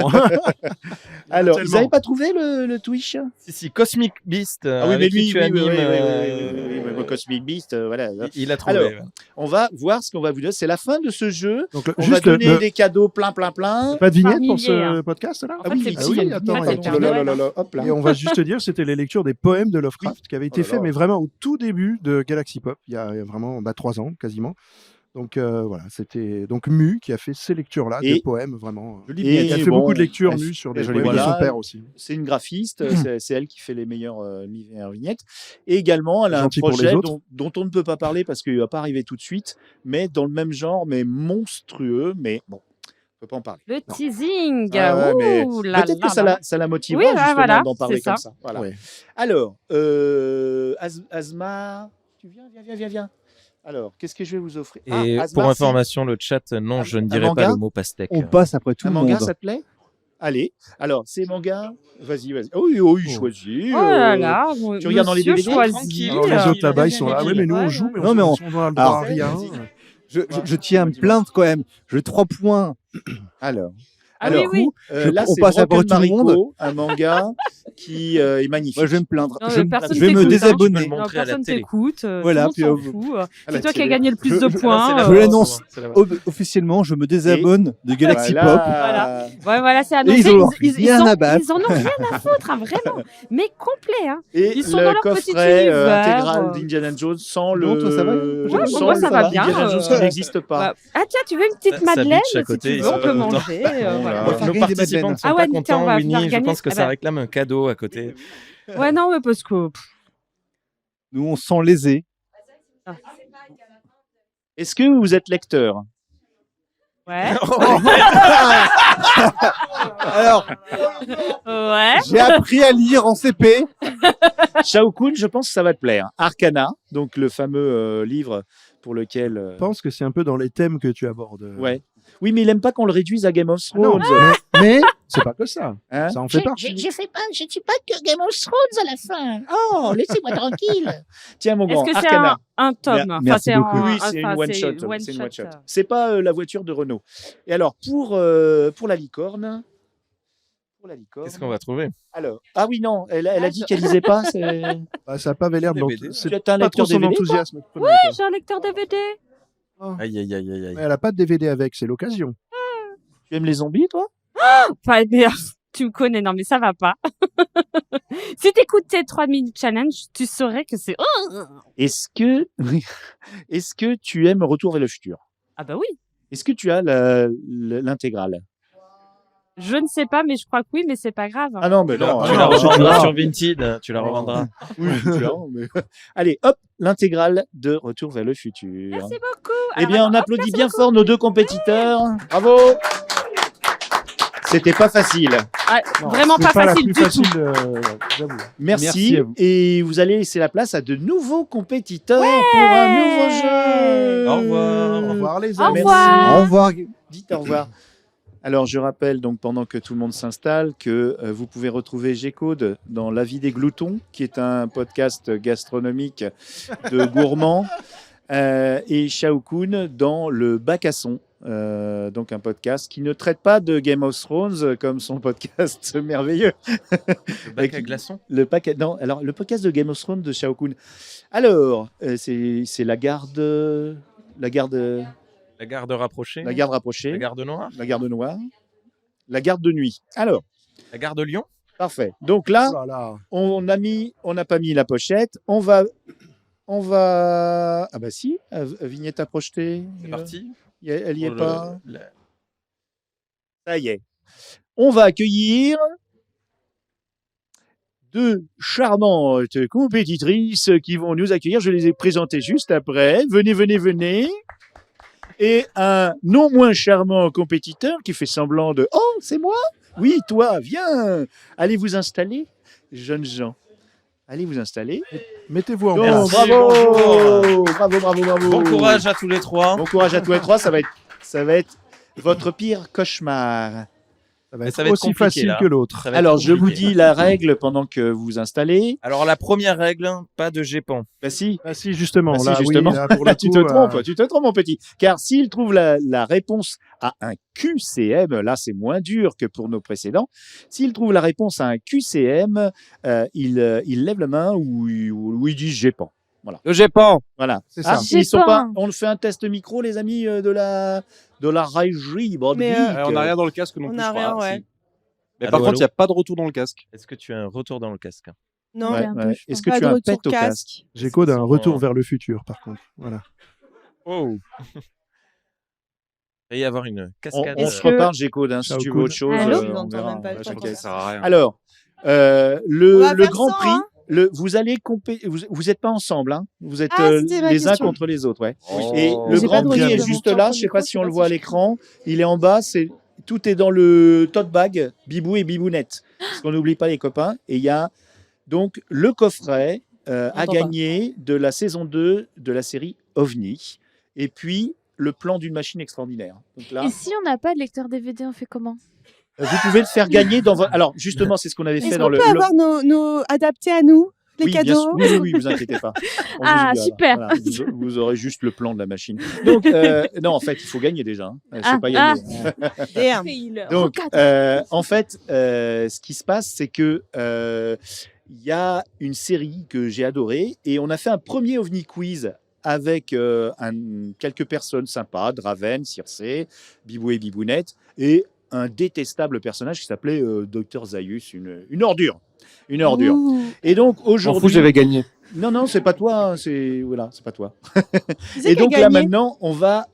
Alors, ils Tellement. n'avaient pas trouvé le Twitch? Si, Cosmic Beast, Ah oui, mais avec qui lui, tu oui, animes, mais Cosmic Beast, voilà. il a trouvé. Alors, ouais. on va voir ce qu'on va vous donner. C'est la fin de ce jeu. Donc, On va juste donner des cadeaux plein. Pas de vignette pour milliers, ce hein. podcast là En Ah fait, oui, c'est ah petit, oui, hein. attends, En fait, c'est attends, Père Noël, hein. hop là. Et on va juste te dire, c'était les lectures des poèmes de Lovecraft Oui. qui avaient Oh été là faits, là. mais vraiment au tout début de Galaxy Pop, il y a vraiment 3 ans quasiment. Donc voilà, c'était donc Mu qui a fait ces lectures-là, Et- des poèmes vraiment. Je lis Et bien. il a fait Bon, beaucoup de lectures elle- Mu sur des elle- poèmes de voilà. son père aussi. C'est une graphiste, c'est elle qui fait les meilleures vignettes. Et également, elle a un Gentil pour les projet autres. dont on ne peut pas parler parce qu'il ne va pas arriver tout de suite, mais dans le même genre, mais monstrueux. Mais bon, on ne peut pas en parler. Le teasing. Ah ouais, mais Ouh là peut-être là que ça là. la motivera Oui, ouais, justement voilà, d'en parler c'est comme ça. ça. Voilà. Ouais. Alors, Asmar, tu viens. Alors, qu'est-ce que je vais vous offrir? Et Asmar, pour c'est information, le chat, non, je ne dirai manga pas le mot pastèque. On passe après tout un le manga, monde. ça te plaît? Allez, alors, c'est manga. Vas-y. Oui, choisis. Oh là là. tu regardes dans les monsieur DVD? choisit. Tranquille. Alors les autres là-bas, ils sont là. Oui, mais nous on joue, mais Non, mais on a le droit alors, à rien. Je tiens à me plaindre quand même. Je 3 points. Alors, Ah oui, oui. là, on c'est passe après Broken tout le monde. Mariko, un manga qui est magnifique. Moi, je vais me plaindre. Non, Je, mais personne je vais me t'écoute, hein. désabonner. Tu peux le montrer à la Personne télé. t'écoute. Voilà, Tout le monde puis, s'en fout. à la C'est toi qui as télé. gagné le plus de c'est points. la Je bonne. l'annonce C'est la bonne. officiellement, je me désabonne de Galaxy Voilà. Pop. Voilà. Ouais, voilà, c'est Et annoncé. ils en ont Ils rien à battre. ils en ont rien à foutre, hein, vraiment. Mais complet, hein. Et Ils sont le dans leur petit coffret univers. intégral d'Indiana Jones sans Non, toi, ça va Ouais, sans moi, ça le va bien, Indiana Jones qui n'existe pas. Bah, ah tiens, tu veux une petite Sa madeleine bitch à si côté, tu ils veux, on sont peut pas contents. manger. Voilà. On va faire Nos gagner des participants madeleines. ne sont Ah pas ouais, tiens, on contents, va Winnie. venir Je gagner. pense que Ah ça bah. réclame un cadeau à côté. Ouais, non, mais parce que. Nous, on se sent lésés. Est-ce que vous êtes lecteur? Ouais. Alors, Ouais. j'ai appris à lire en CP. Shao Kun, je pense que ça va te plaire. Arcana, donc le fameux livre pour lequel. Je pense que c'est un peu dans les thèmes que tu abordes. Ouais. Oui, mais il aime pas qu'on le réduise à Game of Ah non, Thrones. mais c'est pas que ça. Hein? Ça en fait partie. Je ne dis pas que Game of Thrones à la fin. Oh, laissez-moi tranquille. Tiens, mon Est-ce grand, que c'est Arcana. un tome? Enfin, Merci c'est beaucoup. Oui, c'est une enfin, one shot. C'est une one shot. C'est pas la voiture de Renault. Et alors, pour la licorne. Qu'est-ce qu'on va trouver? Alors, ah oui, non, elle a dit qu'elle lisait pas. Bah, ça n'a pas l'air de DVD. c'est Tu as un pas trop lecteur son DVD, enthousiasme. Ouais, j'ai un lecteur DVD. Aïe, aïe, aïe, aïe, aïe. Mais elle a pas de DVD avec, c'est l'occasion. Tu aimes les zombies, toi? Enfin, mais, tu me connais, non, mais ça va pas. Si t'écoutes tes 3 minutes challenge, tu saurais que c'est. Est-ce que tu aimes Retour vers le futur? Ah bah oui. Est-ce que tu as l'intégrale? Je ne sais pas, mais je crois que oui, mais c'est pas grave. Ah non, mais non. Tu la revendras sur Vinted, tu la revendras. Oui, allez, hop, l'intégrale de Retour vers le futur. Merci beaucoup. Eh bien, on applaudit bien fort nos deux compétiteurs. Bravo. C'était pas facile. Ah, Non, vraiment c'est pas la facile plus du facile, tout. j'avoue. Merci. à vous. Et vous allez laisser la place à de nouveaux compétiteurs pour un nouveau jeu. Au revoir. Au revoir les Au amis. revoir. Au revoir. Dites au revoir. Alors, je rappelle, donc, pendant que tout le monde s'installe, que vous pouvez retrouver G-Code dans La vie des gloutons, qui est un podcast gastronomique de gourmands, et Shao Kun dans Le Bac à son, donc un podcast qui ne traite pas de Game of Thrones comme son podcast merveilleux. Le bac à glaçons? Non, alors le podcast de Game of Thrones de Shao Kun. Alors, c'est la garde rapprochée. La garde rapprochée. La garde rapprochée. La garde noire. La garde noire. La garde de nuit. Alors, La gare de Lyon. Parfait. Donc là, Voilà. on n'a pas mis la pochette. On va. Ah bah si, vignette à projeter. C'est parti. Elle y est Pour pas. le- Ça y est. On va accueillir deux charmantes compétitrices qui vont nous accueillir. Je les ai présentées juste après. Venez, venez, venez. Et un non moins charmant compétiteur qui fait semblant de « Oh, c'est moi? Oui, toi, viens. Allez vous installer, jeunes gens. Allez vous installer. » Mettez-vous en Donc, place. bravo, bravo, bravo, bravo. Bon courage à tous les trois. Bon courage à tous les trois. Ça va être votre pire cauchemar. Ça va Mais être ça va être aussi compliqué, facile là. que l'autre. Ça va être Alors, je vous compliqué. dis la règle pendant que vous vous installez. Alors, la première règle, pas de GEPAN. Bah si. Ah si, justement. Bah si, là, justement. oui, là, pour le tu coup, te trompes, tu te trompes, mon petit. Car s'il trouve la réponse à un QCM, là, c'est moins dur que pour nos précédents. S'il trouve la réponse à un QCM, il lève la main ou il dit GEPAN. Voilà. Le GEPAN. Voilà. C'est ça. Ils sont GEPAN. pas. On fait un test micro, les amis de la régie. Mais, On n'a rien dans le casque non On plus, n'a je crois. rien, ouais. Si. Mais Allô, par contre, allô il n'y a pas de retour dans le casque. Est-ce que tu as un retour dans le casque? Non, Ouais, un peu, ouais. je Est-ce pense. que pas tu de as un retour pet au casque? casque. J'écho d'un retour vers le futur, par contre. Voilà. Oh. Il va y avoir une On cascade. se reparle, Gécode, hein, si Ciao, tu veux Cool. autre chose. Allô Je vous on entends verra. même pas, Ouais, je t'inquiète. t'entends. Ça sert à rien. Alors, On va le faire Grand ça, Prix, hein. vous allez vous êtes pas ensemble, hein. Vous êtes C'était ma les uns question. contre les autres, ouais. Oh. Et le J'ai Grand pas de Prix retour est de mon juste temps là. pour Je sais le pas micro, si je on sais le pas voit à si je l'écran. Il est en bas. Tout est dans le tote bag, Bibou et Bibounette. Parce qu'on n'oublie pas les copains. Et il y a donc le coffret à Entends pas. gagner de la saison 2 de la série OVNI. Et puis le plan d'une machine extraordinaire. Donc là, Et si on n'a pas de lecteur DVD, on fait comment? vous pouvez le faire gagner dans votre. Alors justement, c'est ce qu'on avait fait Est-ce dans qu'on le. peut avoir nos adaptés à nous, les Oui, bien cadeaux? sûr. Oui, oui, vous inquiétez pas. On Ah, vous y super. voilà. Vous aurez juste le plan de la machine. Donc, non, en fait, il faut gagner déjà. Hein. C'est Ah, pas gagné. Damn. Donc, en fait, ce qui se passe, c'est que il y a une série que j'ai adorée et on a fait un premier OVNI quiz avec quelques personnes sympas, Draven, Circe, Bibou et Bibounette, et un détestable personnage qui s'appelait Dr Zaius, une ordure. Une ordure. Ouh. Et donc Je m'en fous, aujourd'hui. j'avais gagné. Non, c'est pas toi. C'est voilà, c'est pas toi. Qui c'est Et qui a donc là gagné maintenant, on va.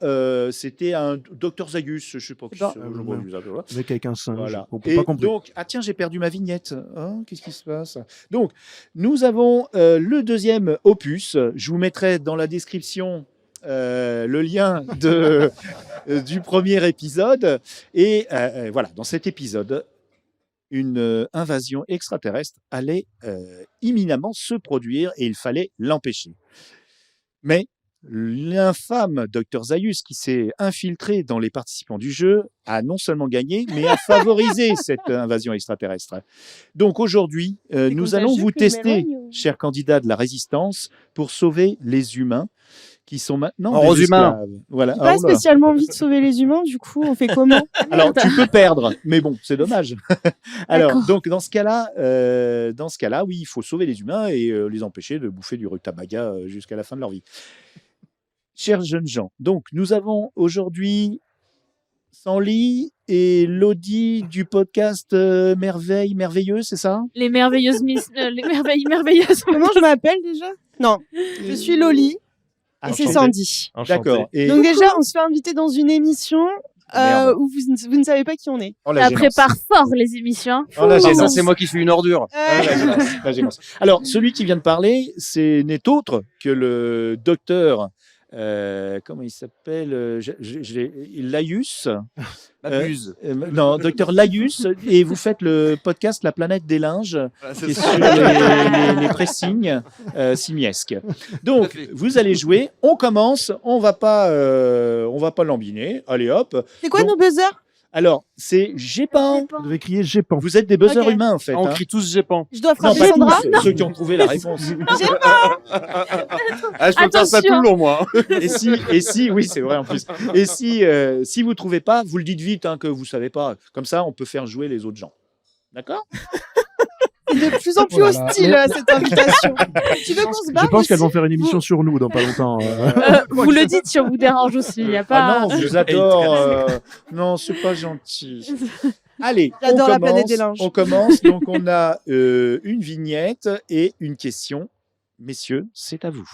C'était un Dr Zaius, je sais pas qui Bon. c'est, je vois du hasard, voilà. Avec un singe. Voilà. On peut Et pas compris. donc, ah tiens, j'ai perdu ma vignette. Hein, qu'est-ce qui se passe? Donc, nous avons le deuxième opus. Je vous mettrai dans la description le lien du premier épisode. Et voilà, dans cet épisode, une invasion extraterrestre allait imminemment se produire et il fallait l'empêcher. Mais l'infâme Dr Zaius, qui s'est infiltré dans les participants du jeu, a non seulement gagné, mais a favorisé cette invasion extraterrestre. Donc aujourd'hui, nous allons contagieux vous que le tester, mélogne, ou- chers candidats de la résistance, pour sauver les humains qui sont maintenant Or, des aux humains. esclaves. Voilà. J'ai pas Ah, oula. spécialement envie de sauver les humains, du coup, on fait comment? Alors, tu peux perdre, mais bon, c'est dommage. Alors, D'accord. donc, dans ce cas-là, oui, il faut sauver les humains et les empêcher de bouffer du rutabaga jusqu'à la fin de leur vie. Chers jeunes gens, donc, nous avons aujourd'hui Sanli et Lodi du podcast Merveille Merveilleuse, c'est ça? Les merveilleuses les merveilles merveilleuses. Comment je m'appelle déjà? Non, je suis Loli et c'est Enchanté. Sandy. D'accord. Et Donc déjà, on se fait inviter dans une émission Merde. où vous ne savez pas qui on est. Oh, la Ça gênance. prépare fort les émissions. Oh, la Ça, gênance. c'est moi qui suis une ordure. Ah, la gênance, la gênance. Alors, celui qui vient de parler, c'est n'est autre que le docteur. Comment il s'appelle? Laius. M'abuse. Non, docteur Laius. Et vous faites le podcast La planète des linges, qui est ça. sur les pressings simiesques. Donc, vous allez jouer. On commence. On va pas lambiner. Allez hop. C'est quoi Donc, nos buzzers? Alors, c'est Gépan. Vous devez crier Gépan. Vous êtes des buzzers Ok. humains en fait. Ah, on hein. crie tous Gépan. Je dois Non, frapper pas Sandra? tous, ceux qui ont trouvé la réponse. Ah, je peux faire ça tout le long, moi. Et si, oui, c'est vrai en plus. Et si vous trouvez pas, vous le dites vite hein, que vous savez pas. Comme ça, on peut faire jouer les autres gens. D'accord? C'est de plus en plus Oh là là. hostile cette invitation. Tu veux qu'on se barre Je pense qu'elles aussi vont faire une émission sur nous dans pas longtemps. Vous le dites si on vous dérange aussi. Il y a pas. Ah non, je vous adore. Non, c'est pas gentil. Allez, J'adore la planète des linges. On commence. Donc, on a une vignette et une question. Messieurs, c'est à vous.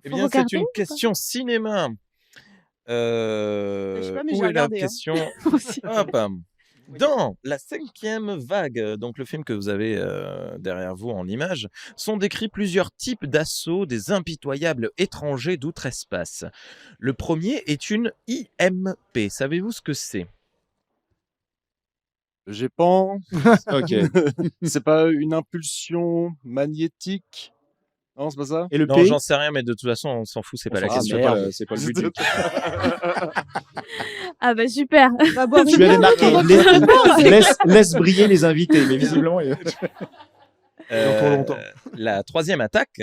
Eh bien, c'est une question cinéma. Je sais pas, mais Où j'ai est la regardé, hein. question Hop. Dans La 5e vague, donc le film que vous avez derrière vous en image, sont décrits plusieurs types d'assauts des impitoyables étrangers d'outre-espace. Le premier est une IMP. Savez-vous ce que c'est? J'ai pas. Ok. C'est pas une impulsion magnétique? Non, c'est pas ça? Et le Non, P j'en sais rien, mais de toute façon, on s'en fout, c'est pas la question. C'est pas le but. Ah bah super. Tu lui avais marqué laisse briller les invités, mais visiblement. La 3e attaque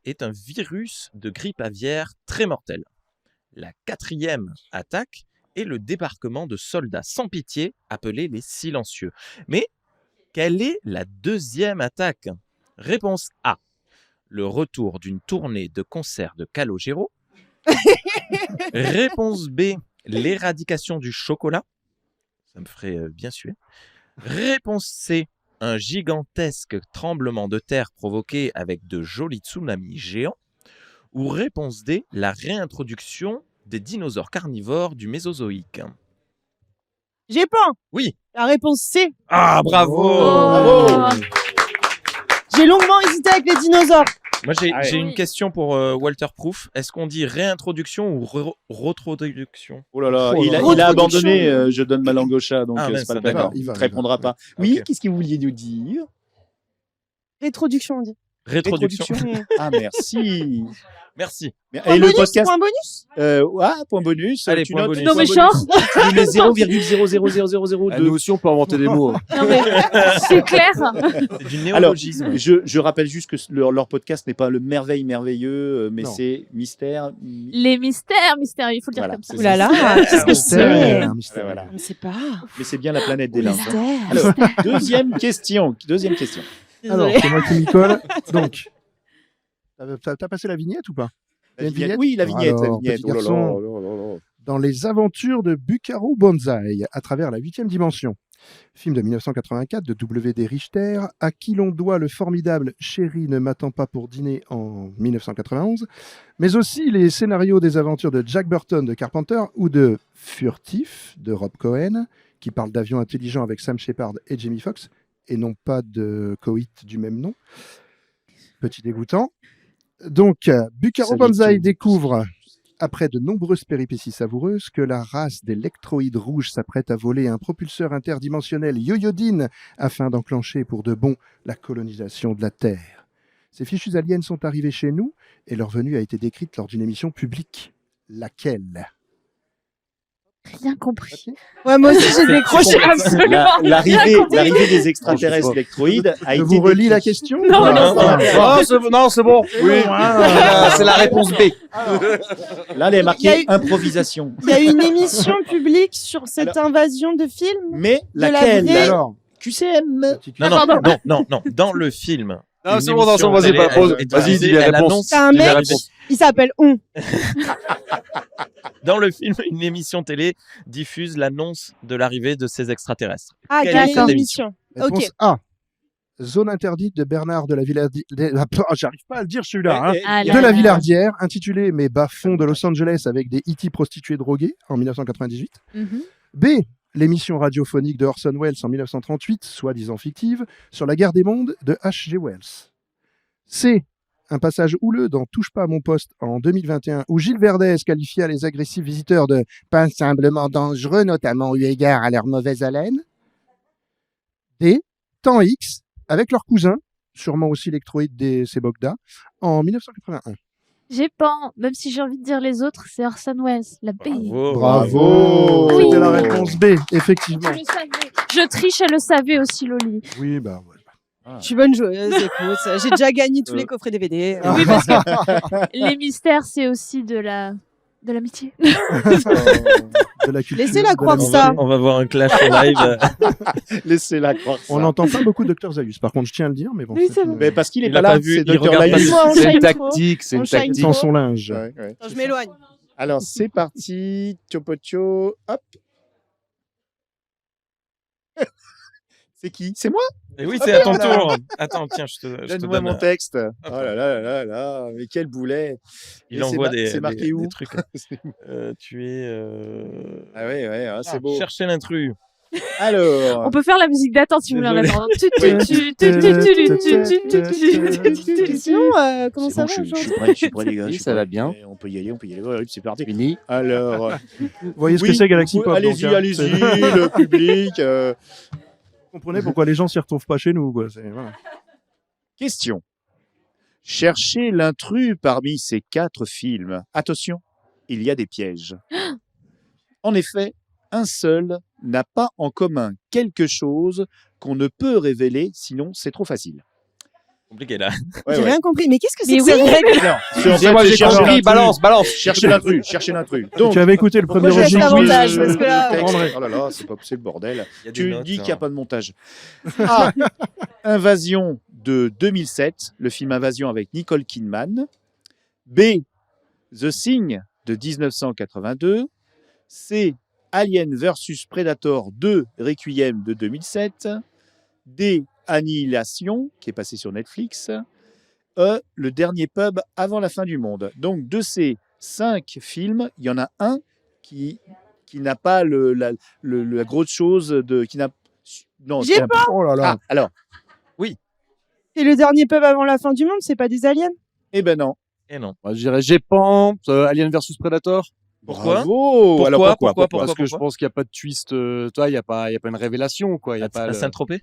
est un virus de grippe aviaire très mortel. La 4e attaque est le débarquement de soldats sans pitié appelés les silencieux. Mais quelle est la 2e attaque? Réponse A. Le retour d'une tournée de concerts de Calogero. Réponse B. L'éradication du chocolat. Ça me ferait bien suer. Réponse C. Un gigantesque tremblement de terre provoqué avec de jolis tsunamis géants. Ou réponse D. La réintroduction des dinosaures carnivores du Mésozoïque. J'ai pas. Oui. La réponse C. Ah, bravo. Bravo. J'ai longuement hésité avec les dinosaures. Moi, j'ai une question pour Walter Proof. Est-ce qu'on dit réintroduction ou retroduction? Oh là là, il a abandonné. Je donne ma langue au chat, donc c'est pas la peine. Il ne répondra pas. Oui, qu'est-ce que vous vouliez nous dire? Rétroduction, on dit. Rétroduction. Ah, merci. Merci. Et le podcast. Point bonus. Point bonus. Allez, tu point notes bonus. Non mais genre. Tu mets 0,00002. Nous aussi, on peut inventer des mots. Non mais c'est clair. C'est du Alors, néologisme. je rappelle juste que leur podcast n'est pas le merveilleux, mais c'est mystère. Les mystères, il faut le dire Voilà, comme ça. c'est Ouh là là, qu'est-ce que c'est? Voilà. On ne sait pas. Mais c'est bien la planète des linges. Mystère. Alors, deuxième question. Alors, c'est moi qui m'y colle. Donc, t'as passé la vignette ou pas? La vignette, oui, la vignette. Alors, petit Oh là là, garçon, oh là là. Dans les aventures de Bucaro Banzai, à travers la 8e dimension. Film de 1984 de W.D. Richter, à qui l'on doit le formidable Chérie ne m'attend pas pour dîner en 1991, mais aussi les scénarios des aventures de Jack Burton de Carpenter ou de Furtif de Rob Cohen, qui parle d'avions intelligents avec Sam Shepard et Jamie Foxx, et non pas de coït du même nom. Petit dégoûtant. Donc, Bucaro Banzai découvre, après de nombreuses péripéties savoureuses, que la race des lectroïdes rouges s'apprête à voler un propulseur interdimensionnel Yoyodine afin d'enclencher pour de bon la colonisation de la Terre. Ces fichus aliens sont arrivés chez nous et leur venue a été décrite lors d'une émission publique. Laquelle? Rien compris. Ouais, moi aussi j'ai décroché absolument. L'arrivée des extraterrestres électroïdes a Je été vous relis la décrite. question? Non, Non, c'est bon. Oui. C'est la réponse B. Là, elle est Il y a marquée eu- improvisation. Il y a une émission publique sur cette invasion de films. Mais la laquelle vraie- alors QCM. Non. Dans le film. Non, une c'est bon, émission vas-y, télé, pas pause. elle- Vas-y, dis les elle réponses. annonce- C'est un Dis les mec, réponses. il s'appelle On. Dans le film, une émission télé diffuse l'annonce de l'arrivée de ces extraterrestres. Ah, Quelle quelle est cette émission? Réponse Ok. A. Zone interdite de Bernard de la Villardière. J'arrive pas à le dire celui-là. Ah De là la là. Villardière, intitulé Mes bas-fonds de Los Angeles avec des E.T. prostituées droguées en 1998. Mhm. B. L'émission radiophonique de Orson Welles en 1938, soi-disant fictive, sur la guerre des mondes de H.G. Wells. C. Un passage houleux dans Touche pas à mon poste en 2021 où Gilles Verdez qualifia les agressifs visiteurs de passablement dangereux, notamment eu égard à leur mauvaise haleine. D. Temps X avec leur cousin, sûrement aussi électroïde des Sebogda, en 1981. J'ai pas, même si j'ai envie de dire les autres, c'est Orson Welles, la B. Bravo. Oui. C'était la réponse B, effectivement. Je le savais. Je triche, elle le savait aussi, Loli. Oui, bah ouais. Je suis bonne joueuse, écoute. J'ai déjà gagné tous les coffrets DVD. Oui, parce que les mystères, c'est aussi de l'amitié. De la culture, Laissez-la de croire l'amitié. ça. On va voir un clash en live. Laissez-la croire ça. On n'entend pas beaucoup Dr Zaius, par contre, je tiens à le dire, mais bon. Oui, c'est c'est une- vrai. Mais parce qu'il est Il pas a là, pas vu, c'est il Dr. regarde pas Laïus. Moi, on C'est shine une trop. tactique, c'est On une shine tactique. Sans son linge. Ouais, ouais. Attends, je m'éloigne. Alors, c'est parti. Tiopocho, hop. C'est qui? C'est moi? Et oui, c'est à ton tour. Attends, tiens, je te Donne-moi donne. mon texte. Oh là là là là, mais quel boulet. Il Et envoie c'est marqué des où? trucs. Tu es. Ah ouais, c'est beau. Chercher l'intrus. Alors. On peut faire la musique d'attente si vous voulez en Désolé. attendant. Sinon, comment ça va Je aujourd'hui suis prêt, les gars. Oui, ça va bien. On peut y aller. C'est parti. Fini. Alors. Vous voyez ce que c'est Galaxy Pop, Allez-y, donc, hein. allez-y, le public. Vous comprenez pourquoi les gens s'y retrouvent pas chez nous, quoi. Voilà. Question. Cherchez l'intrus parmi ces 4 films. Attention, il y a des pièges. En effet, un seul n'a pas en commun quelque chose qu'on ne peut révéler, sinon c'est trop facile. Compliqué là. J'ai rien compris. Mais qu'est-ce que c'est Mais que oui, cette règle Excusez-moi, j'ai compris. Balance. Cherchez l'intrus. Donc, Tu avais écouté le premier Pourquoi je laisse Roger l'avantage Quiz, parce que là, texte. André. Oh là là, c'est le bordel. Il y a des Tu notes, dis qu'il n'y a hein. pas de montage. A. Invasion de 2007, le film Invasion avec Nicole Kidman. B. The Thing de 1982. C. Alien vs Predator 2 Requiem de 2007. D. Annihilation, qui est passé sur Netflix. E. Le dernier pub avant la fin du monde. Donc, de ces 5 films, il y en a un qui n'a pas la grosse chose de... Qui n'a... Non, J'ai c'est un- pas. Oh là là. Ah, alors, Et le dernier pub avant la fin du monde, c'est pas des aliens? eh ben non. Et non. Moi, je dirais Gépan, Alien vs Predator. Pourquoi? Bravo. Alors, pourquoi Parce que je pense qu'il n'y a pas de twist, toi, il n'y a pas une révélation, quoi. Il y a pas À le... Saint-Tropez?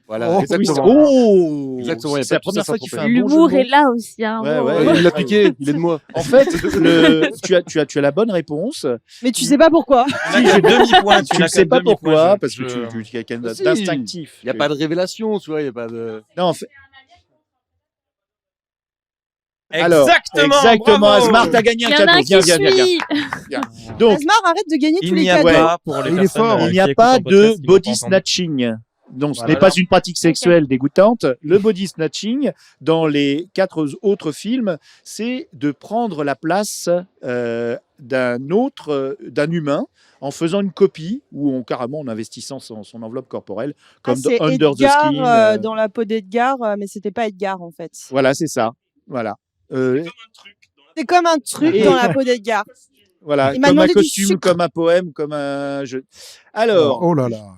Voilà, Oh, exactement. Oh, Exactement, il y a c'est pas la de première twist fois à qu'il fait Saint-Tropez. un bon jeu de L'humour mots. est là aussi. Hein. Ouais, Oh. ouais. Il l'a piqué, il est de moi. En fait, tu as la bonne réponse. Mais tu sais pas pourquoi. Tu n'as qu'un demi-point. Tu ne sais pas pourquoi, parce que tu es quelqu'un Si. d'instinctif. Il n'y a pas de révélation, tu vois, il n'y a pas de... Non, en fait. Alors, Exactement. Bravo. Asmar, t'as gagné un Il y en a cadeau. un qui Viens. suit. Donc, Asmar, arrête de gagner tous Il les n'y a cadeaux. pas pour les Il est personnes fort. il qui n'y a écoutent pas en podcast, de qui vont body pas entendre. snatching. Donc, ce Voilà. n'est pas une pratique sexuelle dégoûtante. Le body snatching, dans les 4 autres films, c'est de prendre la place d'un humain en faisant une copie ou carrément en investissant son enveloppe corporelle, comme C'est dans Under Edgar, the Skin. dans la peau d'Edgar, mais c'était pas Edgar en fait. Voilà, c'est ça. Voilà. C'est comme un truc Et- dans la peau d'Edgar. Voilà, Il m'a comme un demandé du costume, sucre. comme un poème, comme un jeu. Alors, Oh là là.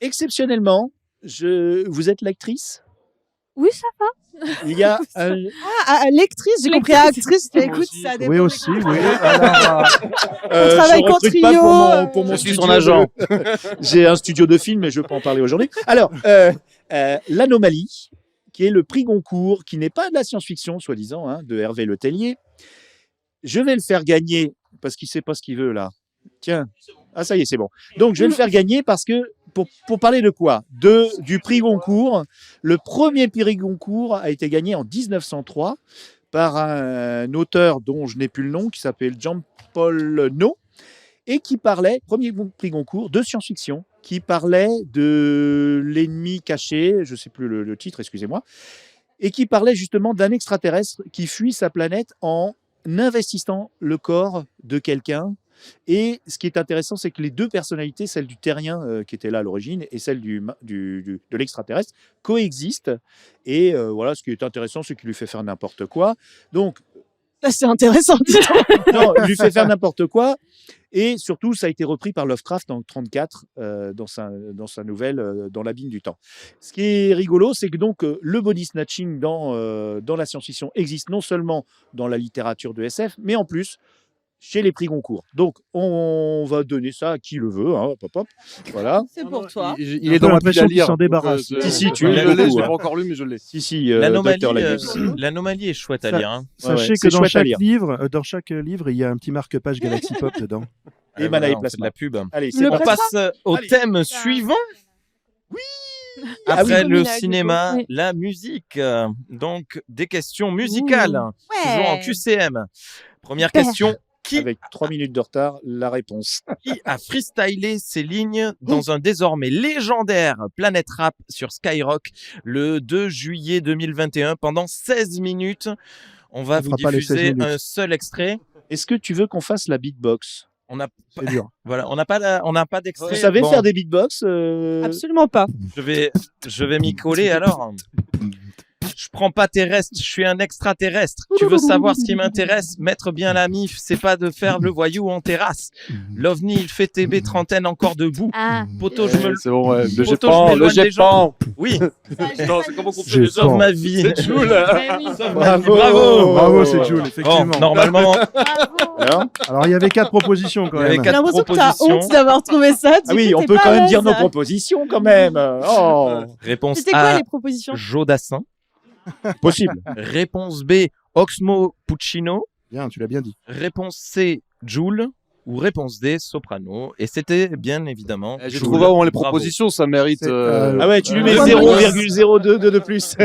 exceptionnellement, vous êtes l'actrice. Oui, ça va. Il y a un... Lectrice, j'ai compris actrice. Mais écoute, aussi. ça dépend. Oui, aussi, oui. Alors, je travaille qu'en recrute pas trio, pour mon Je suis studio son agent. J'ai un studio de film, mais je ne veux pas en parler aujourd'hui. Alors, l'Anomalie, qui est le prix Goncourt, qui n'est pas de la science-fiction, soi-disant, hein, de Hervé Le Tellier. Je vais le faire gagner, parce qu'il ne sait pas ce qu'il veut, là. Tiens. Ah, ça y est, c'est bon. Donc, je vais le faire gagner parce que, pour parler de quoi? Du prix Goncourt. Le premier prix Goncourt a été gagné en 1903 par un auteur dont je n'ai plus le nom, qui s'appelle Jean-Paul No, et qui parlait, premier prix Goncourt, de science-fiction, qui parlait de l'ennemi caché, je ne sais plus le titre, excusez-moi, et qui parlait justement d'un extraterrestre qui fuit sa planète en investissant le corps de quelqu'un. Et ce qui est intéressant, c'est que les deux personnalités, celle du terrien qui était là à l'origine et celle de l'extraterrestre, coexistent. Et voilà, ce qui est intéressant, c'est qu'il lui fait faire n'importe quoi. Donc, Ça, c'est intéressant. dis donc. non, il lui fait faire n'importe quoi. Et surtout, ça a été repris par Lovecraft en 1934 dans sa nouvelle Dans l'abîme du temps. Ce qui est rigolo, c'est que donc le body snatching dans la science-fiction existe non seulement dans la littérature de SF, mais en plus chez les prix Goncourt. Donc, on va donner ça à qui le veut. Hein, hop, hop, voilà. C'est pour toi. Il est dans ma pile l'impression à qu'il lire. s'en débarrasse. Si, tu je l'as l'ai, beaucoup, je l'ai hein. pas encore lu, mais je l'ai. Si, L'anomalie est chouette à lire. Hein. Sachez ouais, que c'est chouette à lire. dans chaque livre, il y a un petit marque-page Galaxy Pop dedans. Et Voilà, Manaï on fait de Plasma. la pub. Allez, Le c'est On bon. plasma. passe au Allez. thème suivant. Ah Après oui, le communal, du cinéma, coup. la musique. Donc, des questions musicales. Toujours en QCM. Première Super. question. Qui Avec 3 minutes de retard, la réponse. a freestylé ces lignes dans un désormais légendaire Planet Rap sur Skyrock le 2 juillet 2021 pendant 16 minutes? On va On vous fera pas les 16 diffuser minutes. un seul extrait. Est-ce que tu veux qu'on fasse la beatbox? On n'a C'est dur. Voilà, on n'a pas d'extrait. Vous savez Bon, faire des beatbox Absolument pas. Je vais m'y coller alors. Je prends pas tes restes, je suis un extraterrestre. Tu veux savoir ce qui m'intéresse? Mettre bien la mif, c'est pas de faire le voyou en terrasse. L'OVNI, il fait TB trentaine encore debout. Ah. Poteau, je me C'est bon, ouais. Le Poteau, GEPAN, je m'éloigne le des gens. GEPAN. Oui. Non, c'est comment qu'on fait Je les Sauve gens ma vie. C'est Jules. Sauve ma vie. Bravo. Bravo. Bravo, c'est Jules, effectivement. Bon, normalement, Alors, il y avait 4 propositions quand il y avait même. J'ai 4 l'impression que t'as propositions. honte d'avoir trouvé ça. Ah oui, on peut quand même dire nos propositions quand même. Oh, Réponse C'était quoi A, les propositions? Jodassin. possible. Réponse B, Oxmo Puccino. Bien, tu l'as bien dit. Réponse C, Joule. Ou réponse D, Soprano. Et c'était bien évidemment. J'ai Joule. trouvé vraiment les Bravo. propositions, ça mérite. Ah ouais, tu lui mets 0,02 de plus.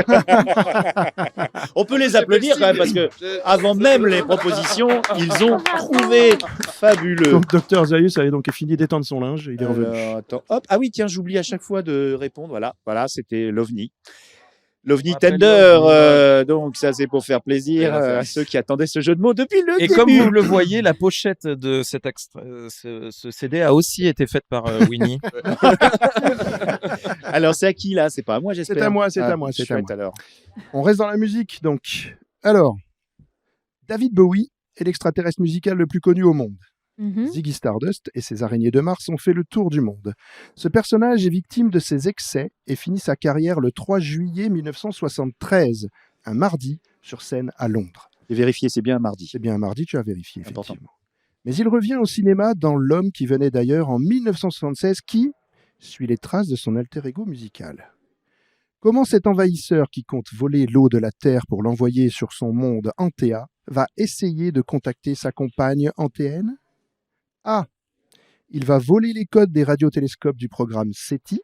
On peut les applaudir quand même parce que avant même les propositions, ils ont trouvé fabuleux. Donc, Dr Zaius avait donc fini d'étendre son linge. Il est revenu. Attends, hop. Ah oui, tiens, j'oublie à chaque fois de répondre. Voilà, c'était l'OVNI. L'OVNI Rappelle Tender, l'OVNI. Donc ça c'est pour faire plaisir à ceux qui attendaient ce jeu de mots depuis le Et début. comme vous le voyez, la pochette de cet ce CD a aussi été faite par Winnie. Alors c'est à qui là? C'est pas à moi j'espère. C'est à moi, c'est Ah, à moi, c'est à chouette, moi. alors. On reste dans la musique, donc. Alors, David Bowie est l'extraterrestre musical le plus connu au monde. Ziggy Stardust et ses araignées de Mars ont fait le tour du monde. Ce personnage est victime de ses excès et finit sa carrière le 3 juillet 1973, un mardi, sur scène à Londres. J'ai vérifié, c'est bien un mardi. C'est bien un mardi, tu as vérifié, Important. effectivement. Mais il revient au cinéma dans L'homme qui venait d'ailleurs en 1976, qui suit les traces de son alter ego musical. Comment cet envahisseur qui compte voler l'eau de la Terre pour l'envoyer sur son monde Antea va essayer de contacter sa compagne Antéenne? A. Il va voler les codes des radiotélescopes du programme SETI.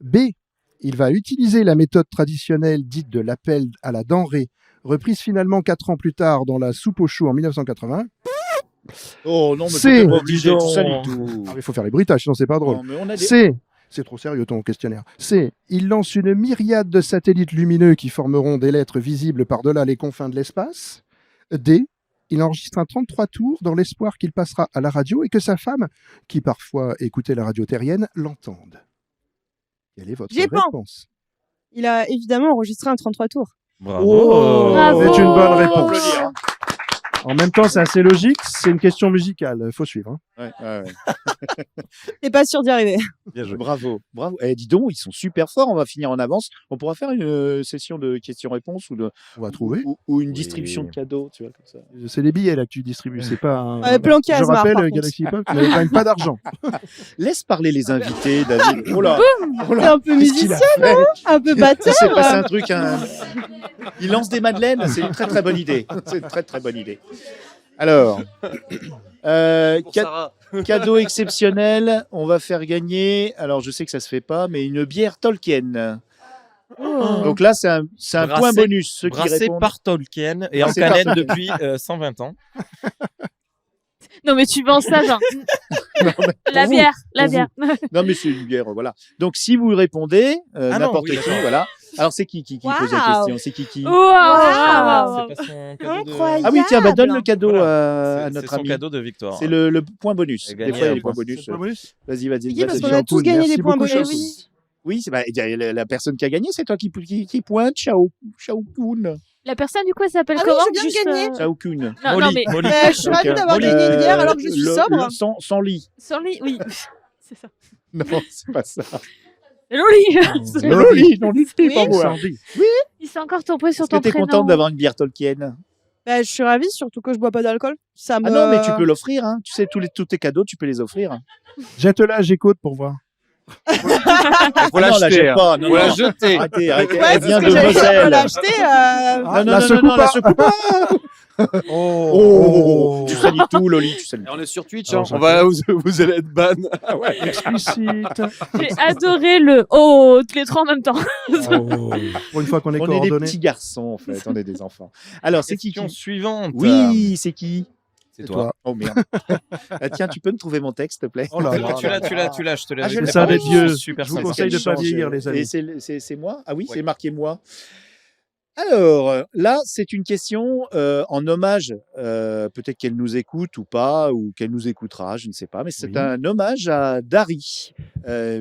B. Il va utiliser la méthode traditionnelle dite de l'appel à la denrée, reprise finalement 4 ans plus tard dans la soupe aux choux en 1980. Oh non, mais C'est t'es pas obligé de tout ça du tout. Il faut faire les bruitages, sinon c'est pas drôle. Non, mais on a des- C'est trop sérieux ton questionnaire. C. Il lance une myriade de satellites lumineux qui formeront des lettres visibles par-delà les confins de l'espace. D. Il enregistre un 33 tours dans l'espoir qu'il passera à la radio et que sa femme, qui parfois écoutait la radio terrienne, l'entende. Quelle est votre J'ai réponse? Il a évidemment enregistré un 33 tours. Bravo. C'est une bonne réponse. En même temps, c'est assez logique, c'est une question musicale, il faut suivre. Hein. Ouais. T'es pas sûr d'y arriver. Bien joué. Bravo. Eh, dis donc, ils sont super forts. On va finir en avance. On pourra faire une session de questions-réponses On va trouver. ou une distribution de cadeaux, tu vois, comme ça. C'est les billets là que tu distribues, c'est pas un... planqué à Je Asmar, rappelle, par contre. Galaxy Pop, tu n'avais quand même pas d'argent. Laisse parler les invités, David. Oh là. T'es un peu Qu'est-ce qu'il a musicien, fait non? Un peu Ça batteur. s'est passé un truc. Il lance des madeleines. C'est une très très bonne idée. C'est une très très bonne idée. Alors, cadeau exceptionnel. On va faire gagner. Alors, je sais que ça se fait pas, mais une bière Tolkien. Donc là, c'est un point bonus. Ceux qui brassé répondent. par Tolkien et en Brassé par canette Tolkien. depuis 120 ans. Non, mais tu vends ça, genre. La Pour bière, vous, la pour bière. vous. Non, mais c'est une bière, voilà. Donc, si vous répondez, Ah non, n'importe oui, qui, d'accord. voilà. Alors, c'est qui pose la Waouh. question? C'est qui Waouh. C'est pas son cadeau de... Incroyable. Ah oui, tiens, bah, donne le cadeau Voilà. à C'est notre son ami. cadeau de victoire. C'est le point bonus. Et Des gagner fois, il y a un les points point. bonus. C'est le bonus. Vas-y. Guy, parce qu'on a Jean-Paul, tous gagné merci des points beaucoup, bonus. Jean-Paul. Oui, la personne qui a gagné, c'est toi qui pointe. Ciao Kun. La personne, du coup, elle s'appelle Ah oui, comment? je viens de Juste, gagner. Ciao Kun. Non, mais Molly. Je suis ravie d'avoir gagné une bière alors que je suis sobre. Sans lit. sans lit, oui. C'est ça. Non, c'est pas ça. Loli. C'est Loli, non, lui, Oui. pas moi. Sandy. Il s'est encore tombé sur Est-ce que ton t'es prénom. contente d'avoir une bière Tolkien? Bah, je suis ravie, surtout que je bois pas d'alcool. Ça me... Ah non, mais tu peux l'offrir. Hein. Tu sais, tous tes cadeaux, tu peux les offrir. Jette-la, j'écoute pour voir. Faut Ah non, la l'acheter. jette pas. Non, Faut la non. jeter. Arrêtez. Ouais, Elle c'est vient ce de que j'allais dire, on Moselle. l'a acheté. Non, la secoue pas. la secoue pas. Oh. Tu salis tout, Loli. Tu salis Et on est sur Twitch, Alors, hein. Vous allez être ban. Explicite. J'ai adoré le oh, tous les trois en même temps. Pour une fois qu'on est On est des coordonnés. petits garçons, en fait. On est des enfants. Alors, c'est qui Question suivante. Oui, c'est qui? C'est toi. Oh merde. Ah, tiens, tu peux me trouver mon texte, s'il te plaît? Oh là là. Tu l'as, je te l'ai. Ah, je avec l'ai les ça pas. d'être paroles. vieux. Super Je vous sympa. conseille de pas Change. vieillir, les amis. Et c'est moi? Ah oui, Oui. c'est marqué moi. Alors, là, c'est une question en hommage. Peut-être qu'elle nous écoute ou pas, ou qu'elle nous écoutera, je ne sais pas. Mais c'est un hommage à Dari,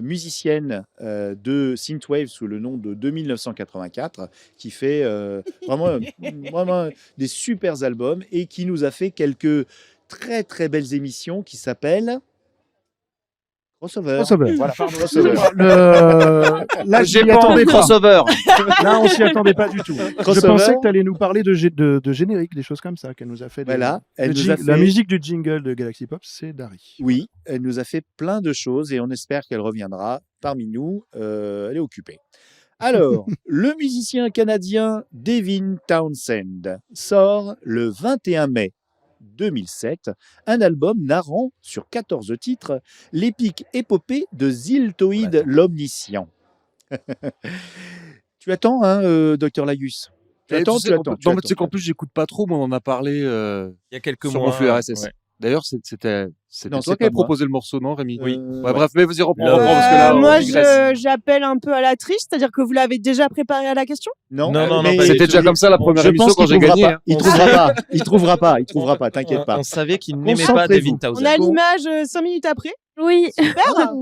musicienne de Synthwave sous le nom de 2984, qui fait vraiment des super albums et qui nous a fait quelques très très belles émissions qui s'appellent Crossover. Voilà, pardon, Crossover. Là, J'ai j'y pas attendais envie. pas. Crossover. Là, on s'y attendait pas du tout. Je Crossover. pensais que tu allais nous parler de générique, des choses comme ça qu'elle nous a fait. Voilà, elle nous a La fait- musique du jingle de Galaxy Pop, c'est Dari. Oui, elle nous a fait plein de choses et on espère qu'elle reviendra parmi nous. Elle est occupée. Alors, le musicien canadien Devin Townsend sort le 21 mai 2007 un album narrant sur 14 titres l'épique épopée de Ziltoïde l'Omniscient. Tu attends, hein, Dr Lagus? Tu Et attends, tu sais, tu attends. non, mais tu sais qu'en plus, j'écoute pas trop, mais on en a parlé Il y a quelques sur mois, mon flux RSS. ouais. D'ailleurs, c'était Non, toi c'est qui avais pas moi. proposé le morceau, non, Rémi? Oui. Ouais, bref, mais vas-y, reprends, parce que là, on moi, digresse. j'appelle un peu à la triche, c'est-à-dire que vous l'avez déjà préparé à la question? Non, mais c'était déjà comme ça la première je émission pense quand qu'il j'ai trouvera gagné. pas. Il trouvera pas. Il trouvera pas. T'inquiète pas. On savait qu'il n'aimait pas Concentrez-vous. Devin On Townsend. a l'image 5 minutes après. Oui. Super.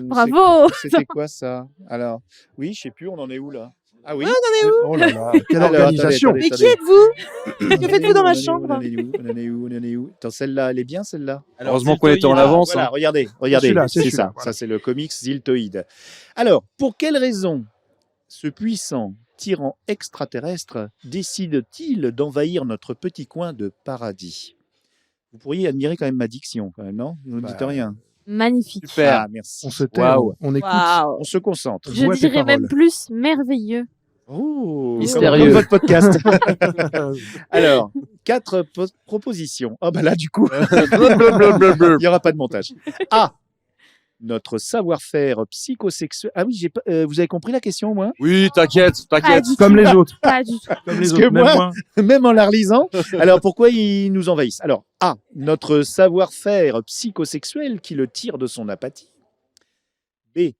Bravo. C'était quoi ça? Alors, oui, je sais plus, on en est où là? Ah oui. Ouais, on en est où? Oh là là, quelle Alors, organisation. attendez, Mais qui êtes-vous? Que faites-vous dans ma chambre? On en est où? Attends, celle-là, elle est bien celle-là? Heureusement qu'on était en avance. Voilà, hein. regardez, celui-là, c'est celui-là, ça. voilà. Ça, c'est le comics Ziltoïde. Alors, pour quelle raison ce puissant tyran extraterrestre décide-t-il d'envahir notre petit coin de paradis? Vous pourriez admirer quand même ma diction, quand même, non? Vous ne dites rien. Magnifique. Super. Ah, merci. On se tait, Waouh. on écoute. Waouh. On se concentre. Je Vois tes dirais même paroles. plus merveilleux. Oh, Mystérieux. comme votre podcast. Alors, 4 propositions. Oh, bah là, du coup, il n'y aura pas de montage. A. Notre savoir-faire psychosexuel. Ah oui, vous avez compris la question au moins? Oui, t'inquiète. Comme les autres. Pas du tout. Comme Parce les que autres, même moi. même en la relisant. Alors, pourquoi ils nous envahissent? Alors, A. Notre savoir-faire psychosexuel qui le tire de son apathie. B.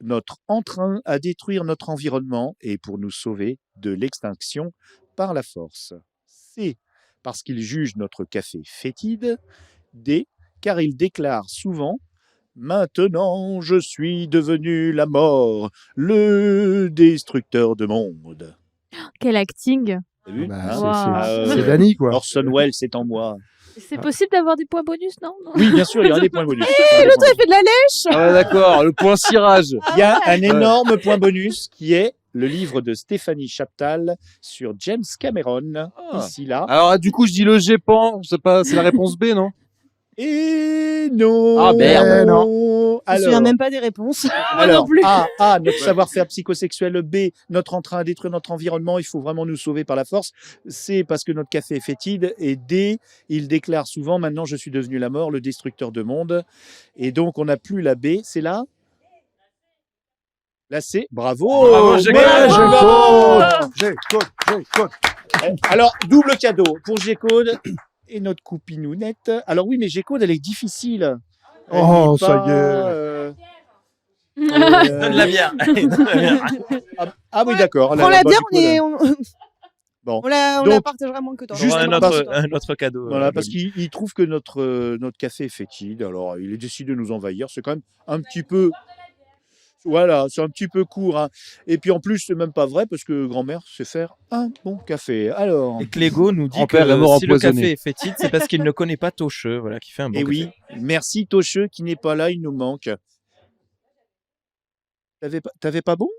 Notre entrain à détruire notre environnement et pour nous sauver de l'extinction par la force. C. Parce qu'il juge notre café fétide. D. Car il déclare souvent « Maintenant, je suis devenu la mort, le destructeur de monde. » Quel acting. T'as vu? Bah, Hein? c'est Dany, quoi. Orson Welles, c'est en moi. C'est possible d'avoir des points bonus, non? Oui, bien sûr, il y aura des points bonus. L'autre, il fait de la lèche. Ah ouais, d'accord, le point cirage. Il y a un énorme point bonus qui est le livre de Stéphanie Chaptal sur James Cameron, ici, là. Alors, du coup, je dis le GEPAN, c'est la réponse B, non? Et non. Ah, merde. non. Je me souviens même pas des réponses. Alors, A, notre savoir-faire psychosexuel. B, notre entrain à détruire notre environnement. Il faut vraiment nous sauver par la force. C, parce que notre café est fétide. Et D, il déclare souvent, maintenant je suis devenu la mort, le destructeur de monde. Et donc, on n'a plus la B. C'est là? La C. Bravo. Bravo, G-Code. Alors, double cadeau pour G-Code et notre coupinounette. Alors oui, mais G-Code, elle est difficile. Elle Oh, n'est ça pas, y est. Donne la bière. Ah oui, d'accord. Prends la bière, Bon. on la Donc, partagera moins que toi. juste un parce- autre cadeau. Voilà, parce qu'il trouve que notre café est fétide. Alors, il décide de nous envahir. C'est quand même un petit peu... Voilà, c'est un petit peu court. Hein. Et puis en plus, c'est même pas vrai parce que grand-mère sait faire un bon café. Alors... Et Clégo nous dit Grand-père est mort que si le empoisonné. café est fétide, c'est parce qu'il ne connaît pas Tocheux, voilà, qui fait un bon Et café. oui, merci Tocheux qui n'est pas là, il nous manque. T'avais pas bon?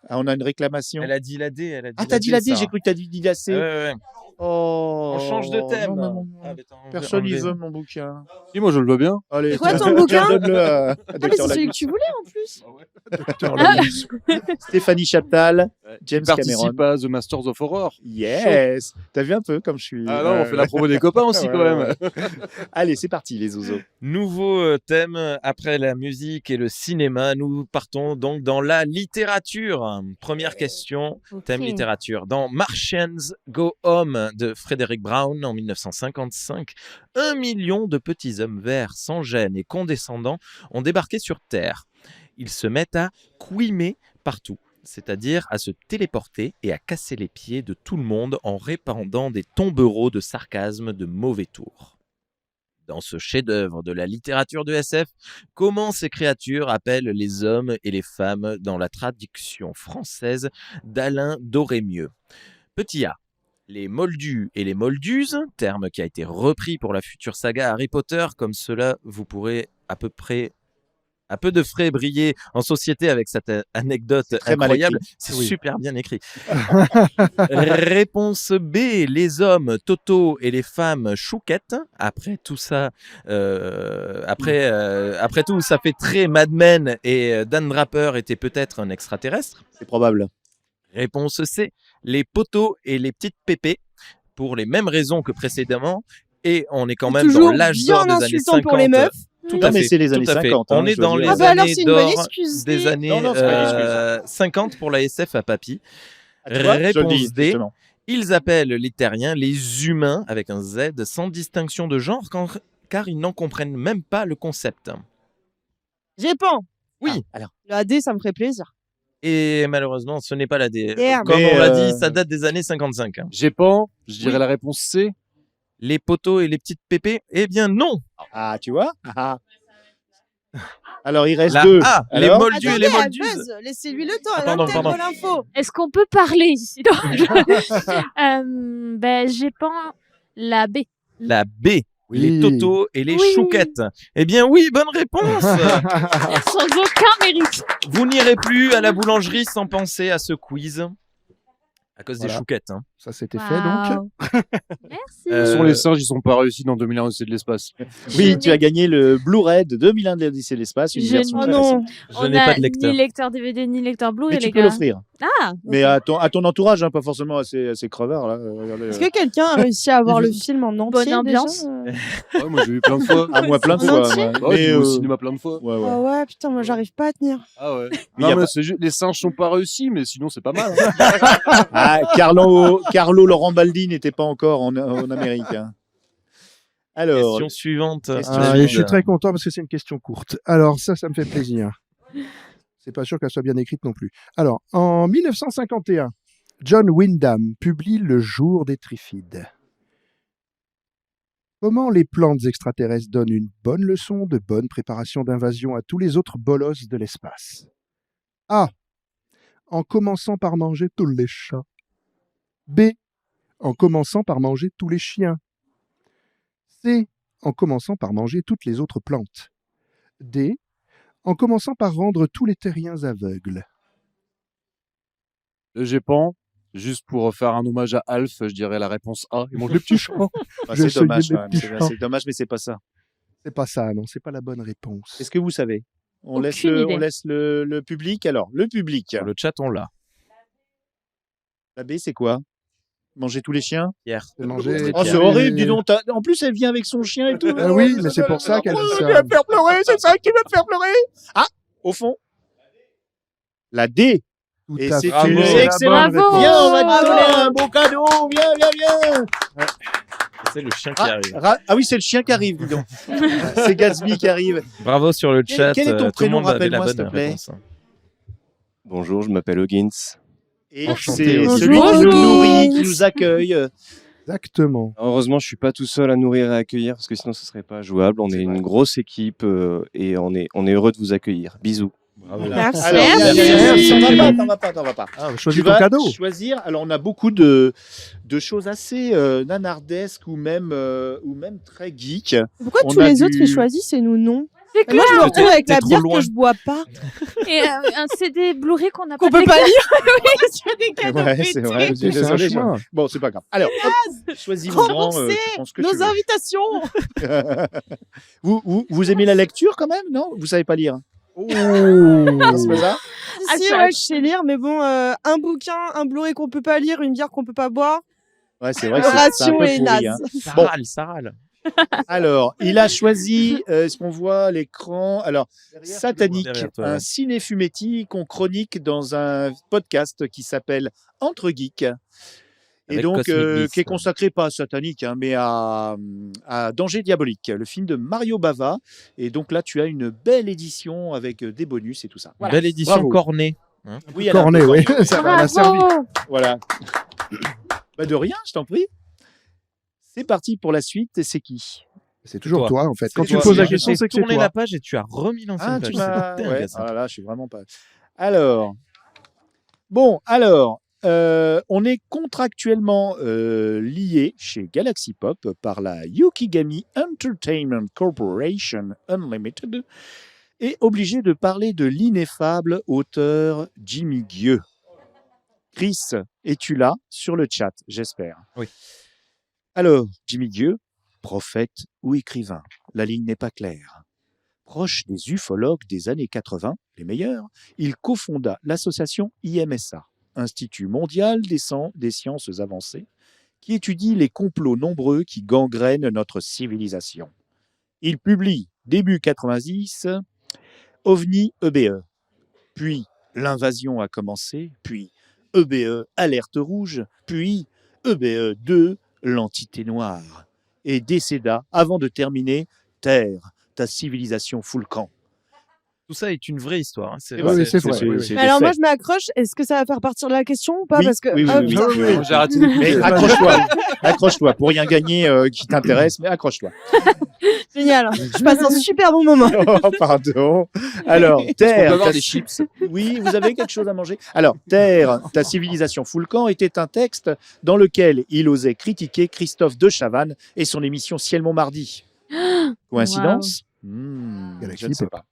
Ah, on a une réclamation. Elle a dit la D. Elle a dit Ah, t'as dit la D, Sarah. j'ai cru que t'as dit la C. Ouais, ouais. Oh, On change de thème. non, Ah, attends, on personne n'y enlever. veut mon bouquin. Si, moi, je le veux bien. Allez, C'est quoi ton tiens, bouquin? donne-le à Ah, mais Dr. c'est celui que Lagus. tu voulais en plus. Stéphanie Chaptal, James Il participe Cameron. à The Masters of Horror. Yes. T'as vu un peu comme je suis. Ah non, on fait la promo des copains aussi, quand même. Allez, c'est parti, les oiseaux. Nouveau thème après la musique et le cinéma. Nous partons donc dans la littérature. Première question, thème Ok. littérature. Dans Martians Go Home de Frédéric Brown en 1955, 1 million de petits hommes verts sans gêne et condescendants ont débarqué sur Terre. Ils se mettent à couimer partout. c'est-à-dire à se téléporter et à casser les pieds de tout le monde en répandant des tombereaux de sarcasme de mauvais tours. Dans ce chef-d'œuvre de la littérature de SF, comment ces créatures appellent les hommes et les femmes dans la traduction française d'Alain Dorémieux. Petit A. Les moldus et les molduses, terme qui a été repris pour la future saga Harry Potter, comme cela vous pourrez à peu de frais briller en société avec cette anecdote Très mal incroyable. écrit. C'est Oui. super bien écrit. Réponse B, les hommes Toto et les femmes Chouquette. Après tout ça, après tout, ça fait très Mad Men et Dan Draper était peut-être un extraterrestre. C'est probable. Réponse C, les potos et les petites pépées, pour les mêmes raisons que précédemment. Et on est quand même dans Toujours l'âge bien d'or des années insultant 50. pour les meufs. Tout Non, à mais fait, c'est les tout années à fait. 50, On hein, est je dans veux les dire. Ah bah alors, années c'est une bonne d'or excuse. des années Non, c'est pas une excuse. 50 pour la SF à papy. Ah, tu vois, je le Réponse dis, D. justement. Ils appellent les terriens les humains avec un Z sans distinction de genre car ils n'en comprennent même pas le concept. J'ai pas. Oui. Alors. Le AD, ça me ferait plaisir. Et malheureusement, ce n'est pas la D. Merde. Comme Mais, on l'a dit, ça date des années 55. J'ai pas. Je dirais Oui. la réponse C. Les poteaux et les petites pépées, eh bien non. Ah, tu vois. Alors, il reste La deux. A, les Alors moldus et les Attendez, moldus. elle buzz. Laissez-lui le temps. Elle Pardon, intègre pardon. l'info. Est-ce qu'on peut parler ici? J'ai pas la B. La B, les Oui. totos et les Oui. chouquettes. Eh bien oui, bonne réponse. Sans aucun mérite. Vous n'irez plus à la boulangerie sans penser à ce quiz. À cause des Voilà. chouquettes. Hein. Ça, c'était fait donc. Waouh. Merci. De toute façon, les singes, ils sont pas réussis dans 2001 Odyssée de l'espace. Oui, tu as gagné le Blu-ray de 2001 de l'Odyssée de l'espace, une Je version Oh très non. récente. Je On n'ai a pas de lecteur. ni lecteur DVD ni lecteur Blu-ray, Mais les tu peux gars. l'offrir. Ah. Mais à ton entourage, hein, pas forcément à ces crevards. Là. Regardez, Est-ce que quelqu'un a réussi à voir le film en entier? Bonne ambiance. Ouais, moi, j'ai vu plein de fois. Ah, moi, plein de En fois. entier Ouais. Ouais, j'ai vu au euh, cinéma plein de fois. ouais, ouais. Ah ouais, putain, moi j'arrive pas à tenir. Ah ouais. Mais y a Non, mais pas- c'est juste, les singes sont pas réussis, mais sinon, c'est pas mal. Hein. Ah, Carlo Laurent Baldi n'était pas encore en Amérique. Hein. Alors, Question suivante. Question Ah, David. et je suis très content parce que c'est une question courte. Alors ça me fait plaisir. C'est pas sûr qu'elle soit bien écrite non plus. Alors, en 1951, John Wyndham publie Le jour des Trifides. Comment les plantes extraterrestres donnent une bonne leçon de bonne préparation d'invasion à tous les autres bolosses de l'espace? A. En commençant par manger tous les chats. B. En commençant par manger tous les chiens. C. En commençant par manger toutes les autres plantes. D. En commençant par rendre tous les terriens aveugles. J'ai pas. Juste pour faire un hommage à Alf, je dirais la réponse A. Il mange les petits chats. ah, J'ai c'est dommage, essayé quand mes même. petits C'est dommage, mais c'est pas ça. C'est pas ça, non, c'est pas la bonne réponse. Est-ce que vous savez? On Aucune laisse, idée. on laisse le public. Alors, le public. Sur le chat, on l'a. La B, c'est quoi? Manger tous les chiens? Hier. C'est manger- Oh, c'est horrible, dis donc. En plus, elle vient avec son chien et tout. Ah oui, mais c'est pour ça qu'elle dit Oh, ça. tu vas me faire pleurer, c'est ça qui va me faire pleurer. Ah, au fond. La D. Tout Et à c'est fait. une C'est la excellente bonne réponse. réponse. Viens, on va te Bravo. donner un beau cadeau. Viens, viens, viens. C'est le chien qui Ah, arrive. ah oui, c'est le chien qui arrive, dis donc. C'est Gatsby qui arrive. Bravo sur le Quel- chat. quel est ton tout le prénom, monde avait la rappelle-moi, s'il bonne te plaît. réponse. Bonjour, je m'appelle Huggins. Et Enchanté c'est aussi. celui qui nous Bonjour. nourrit, qui nous accueille. Exactement. Heureusement, je suis pas tout seul à nourrir et à accueillir parce que sinon ce serait pas jouable. On est une grosse équipe et on est heureux de vous accueillir. Bisous. Bravo. Merci. Alors, Merci. t'en vas pas. Ah, Tu choisis ton vas cadeau. choisir. Alors, on a beaucoup de choses assez nanardesques ou même très geek. Pourquoi On tous a les autres du- ils choisissent et nous non? C'est Et moi je me retrouve avec T'es la trop bière loin. que je bois pas. Et un CD Blu-ray qu'on n'a Qu'on pas peut pas lire. Oui, c'est des cadeaux Ouais, c'est vrai. C'est un Désolé, choix. Bon, c'est pas grave. Alors, hop, choisis mon grand. Rembourser tu prends ce que tu nos veux. invitations. Vous aimez la lecture quand même, non? Vous savez pas lire? Oh. Non, c'est pas ça? Ah, Si, ça- ouais, je sais lire, mais bon, un bouquin, un Blu-ray qu'on peut pas lire, une bière qu'on peut pas boire. Ouais, c'est vrai Le que c'est un ratio peu est pourri. naze. Hein. Ça Bon. râle, ça râle. Alors, il a choisi, est-ce qu'on voit à l'écran? Alors, Satanique, Derrière toi, un ouais. ciné-fumétique qu'on chronique dans un podcast qui s'appelle Entre Geeks. Et Avec donc, Cosmic Beast. qui est consacré pas à Satanique, hein, mais à Danger Diabolique, le film de Mario Bava. Et donc là, tu as une belle édition avec des bonus et tout ça. Voilà. Belle édition Bravo. cornée. Hein Oui, elle a un cornet, peu oui. corné, Ça va, elle a servi. Voilà. Bah de rien, je t'en prie. C'est parti pour la suite. Et c'est qui? C'est toujours toi, en fait. C'est Quand tu toi. poses la J'ai question, c'est que c'est tourné toi. la page et tu as remis l'ancienne Ah, page. tu C'est m'as. dingue, Ouais. ça. Ah là, je suis vraiment pas. Alors. Bon, alors. On est contractuellement lié chez Galaxy Pop par la Yukigami Entertainment Corporation Unlimited et obligé de parler de l'ineffable auteur Jimmy Gueux. Chris, es-tu là sur le chat, j'espère? Oui. Alors, Jimmy Gueux, prophète ou écrivain, la ligne n'est pas claire. Proche des ufologues des années 80, les meilleurs, il cofonda l'association IMSA, Institut mondial des sciences avancées, qui étudie les complots nombreux qui gangrènent notre civilisation. Il publie, début 90, OVNI EBE, puis L'invasion a commencé, puis EBE Alerte rouge, puis EBE 2, l'entité noire, et décéda avant de terminer Terre, ta civilisation fout le camp. Tout ça est une vraie histoire. Hein. C'est vrai. Mais alors moi je m'accroche, est-ce que ça va faire partir de la question ou pas? Oui, Parce que oui, ah, oui, putain. oui. J'ai arrêté d'écouter. Mais accroche-toi, pour rien gagner qui t'intéresse, mais accroche-toi. Génial, je passe un super bon moment. Oh, pardon. Alors, On peut Terre, avoir des chips. Oui, vous avez quelque chose à manger. Alors, Terre, ta civilisation fout le camp était un texte dans lequel il osait critiquer Christophe de Chavannes et son émission Ciel Montmardi. Coïncidence? Je ne sais pas.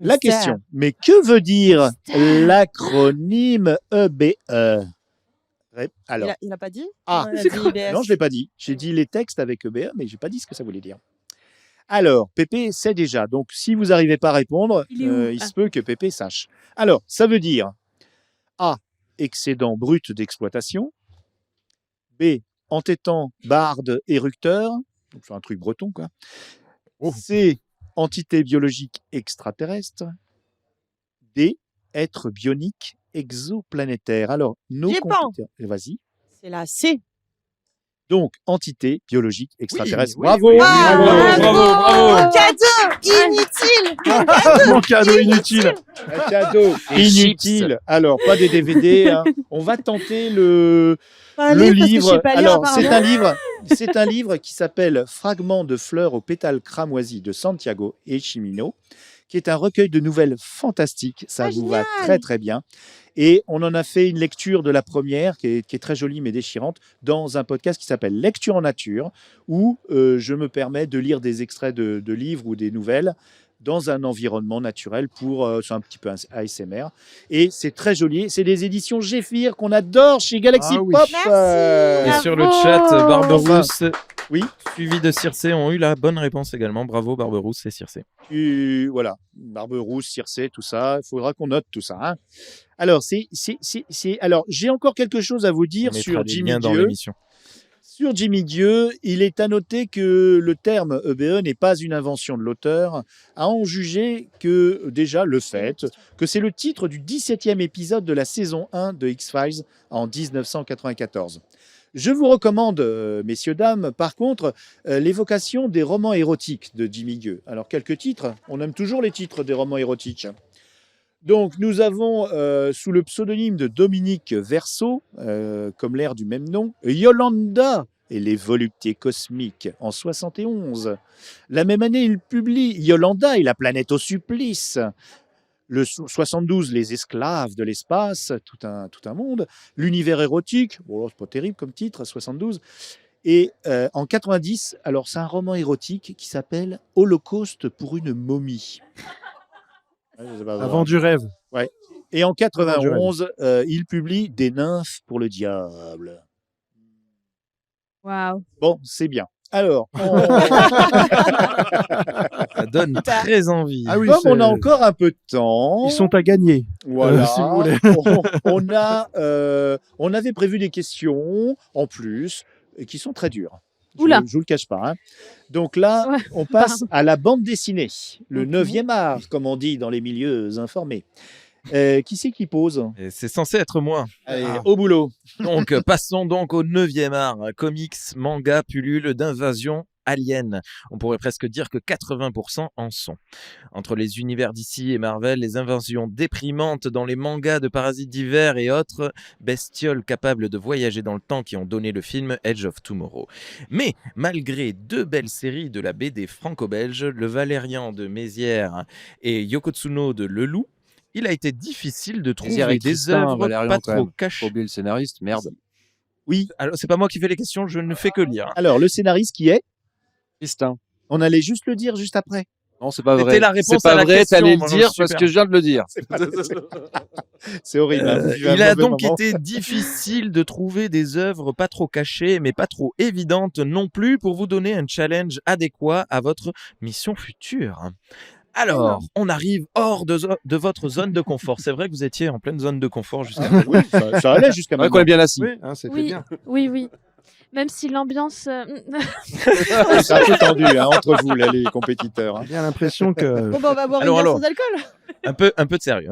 La Mystère. question, mais que veut dire l'acronyme EBE? Alors, Il a pas dit? ah, Il a dit IBS. non, je ne l'ai pas dit. J'ai dit les textes avec EBE, mais je n'ai pas dit ce que ça voulait dire. Alors, Pépé sait déjà. Donc, si vous n'arrivez pas à répondre, Il est où il se peut que Pépé sache. Alors, ça veut dire A, excédent brut d'exploitation. B, entêtant, barde, éructeur. Donc, c'est un truc breton, quoi. C, entité biologique extraterrestre. D, être bionique exoplanétaire. Alors, nos J'ai pas. compétences. Vas-y. C'est la C. Donc, entité biologique extraterrestre. oui, Bravo, oui, oui, bravo. Cadeau inutile. Mon cadeau inutile. Un cadeau inutile. Alors, pas des DVD. Hein. On va tenter le Pas un livre, parce que je livre. sais pas lire, Alors, apparemment. c'est un livre qui s'appelle Fragments de fleurs aux pétales cramoisis de Santiago et Chimino, qui est un recueil de nouvelles fantastiques. Ça vous va très très bien. Et on en a fait une lecture de la première, qui est très jolie mais déchirante, dans un podcast qui s'appelle Lecture en nature, où je me permets de lire des extraits de livres ou des nouvelles dans un environnement naturel c'est un petit peu ASMR. Et c'est très joli. C'est des éditions Géphir qu'on adore chez Galaxy Ah oui. Pop. Et sur le chat, Barberousse, oui. suivi de Circé, ont eu la bonne réponse également. Bravo Barberousse et Circé. Voilà, Barberousse, Circé, tout ça. Il faudra qu'on note tout ça. Hein. Alors, alors, j'ai encore quelque chose à vous dire On mettra sur des Jimmy liens dans Gueux. l'émission. Sur Jimmy Gueux, il est à noter que le terme EBE n'est pas une invention de l'auteur, à en juger que déjà le fait que c'est le titre du 17e épisode de la saison 1 de X-Files en 1994. Je vous recommande, messieurs, dames, par contre, l'évocation des romans érotiques de Jimmy Gueux. Alors, quelques titres. On aime toujours les titres des romans érotiques. Donc, nous avons, sous le pseudonyme de Dominique Verso, comme l'air du même nom, Yolanda et les voluptés cosmiques en 71. La même année, il publie Yolanda et la planète au supplice. Le 72, les esclaves de l'espace, tout un monde. L'univers érotique, bon, c'est pas terrible comme titre, 72. Et en 90, alors c'est un roman érotique qui s'appelle Holocauste pour une momie. Avant du rêve. Ouais. Et en 91, il publie Des nymphes pour le diable. Waouh. Bon, c'est bien. Alors, Ça donne très envie. Ah oui, comme c'est- on a encore un peu de temps, Ils sont à gagner. voilà, si vous voulez. on avait prévu des questions en plus et qui sont très dures. Oula. Je vous le cache pas. Hein. Donc là, on passe à la bande dessinée, le 9e art, comme on dit dans les milieux informés. Qui c'est qui pose? Et c'est censé être moi. Allez, au boulot. Donc, passons donc au 9e art. Comics, manga, pullule d'invasion Alien. On pourrait presque dire que 80% en sont. Entre les univers DC et Marvel, les inventions déprimantes dans les mangas de parasites divers et autres bestioles capables de voyager dans le temps qui ont donné le film Edge of Tomorrow. Mais malgré 2 belles séries de la BD franco-belge, Le Valérian de Mézières et Yokotsuno de Leloup, il a été difficile de trouver des œuvres pas trop cachées. Faut oublier le scénariste, merde. Oui. Alors, c'est pas moi qui fais les questions, je ne fais que lire. Alors, le scénariste qui est Tristan. On allait juste le dire juste après. Non, c'est pas vrai. C'était la réponse c'est pas à la vrai, question, t'allais le moi, dire super. parce que je viens de le dire. C'est horrible. hein, vous vivez un Il a mauvais donc moment. été difficile de trouver des œuvres pas trop cachées, mais pas trop évidentes non plus pour vous donner un challenge adéquat à votre mission future. Alors, on arrive hors de votre zone de confort. C'est vrai que vous étiez en pleine zone de confort jusqu'à Oui, ça allait jusqu'à Ouais, maintenant. qu'on est bien assis. Oui, hein, c'était Oui, bien. oui. Même si l'ambiance... C'est un peu tendu entre vous, là, les compétiteurs. hein. J'ai bien l'impression que. Bon, bah, on va boire Alors, une bière sans alcool. un peu de sérieux,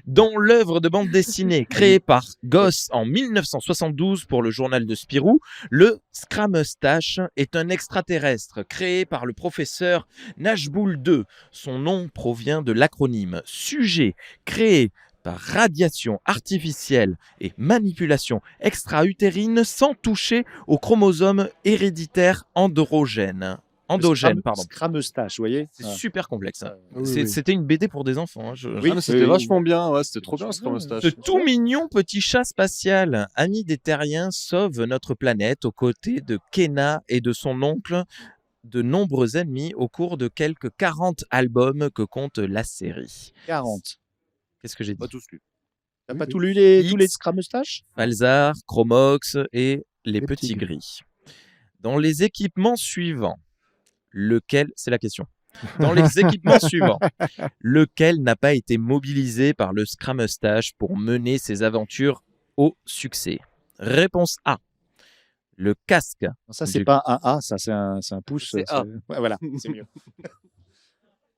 Dont l'œuvre de bande dessinée créée par Goss en 1972 pour le journal de Spirou, le Scrameustache est un extraterrestre créé par le professeur Najboul II. Son nom provient de l'acronyme sujet créé par radiation artificielle et manipulation extra-utérine sans toucher aux chromosomes héréditaires endogènes. Pardon. Scrameustache, vous voyez. C'est super complexe. hein. oui. C'était une BD pour des enfants. hein. Oui, mais c'était vachement bien, ouais, c'était trop bien ce Scrameustache. Ce tout mignon petit chat spatial, ami des terriens, sauve notre planète aux côtés de Kena et de son oncle de nombreux ennemis au cours de quelques 40 albums que compte la série. 40. Qu'est-ce que j'ai dit? Pas tous lus. T'as pas tout lu tous X. les Scrameustaches Falzar, Chromox et les petits petits gris. Dans les équipements suivants, lequel, c'est la question. Dans les équipements suivants, lequel n'a pas été mobilisé par le Scrameustache pour mener ses aventures au succès? Réponse A. Le casque. Ça, c'est du- pas un A, ça, c'est un pouce. C'est A. Ouais, voilà, c'est mieux.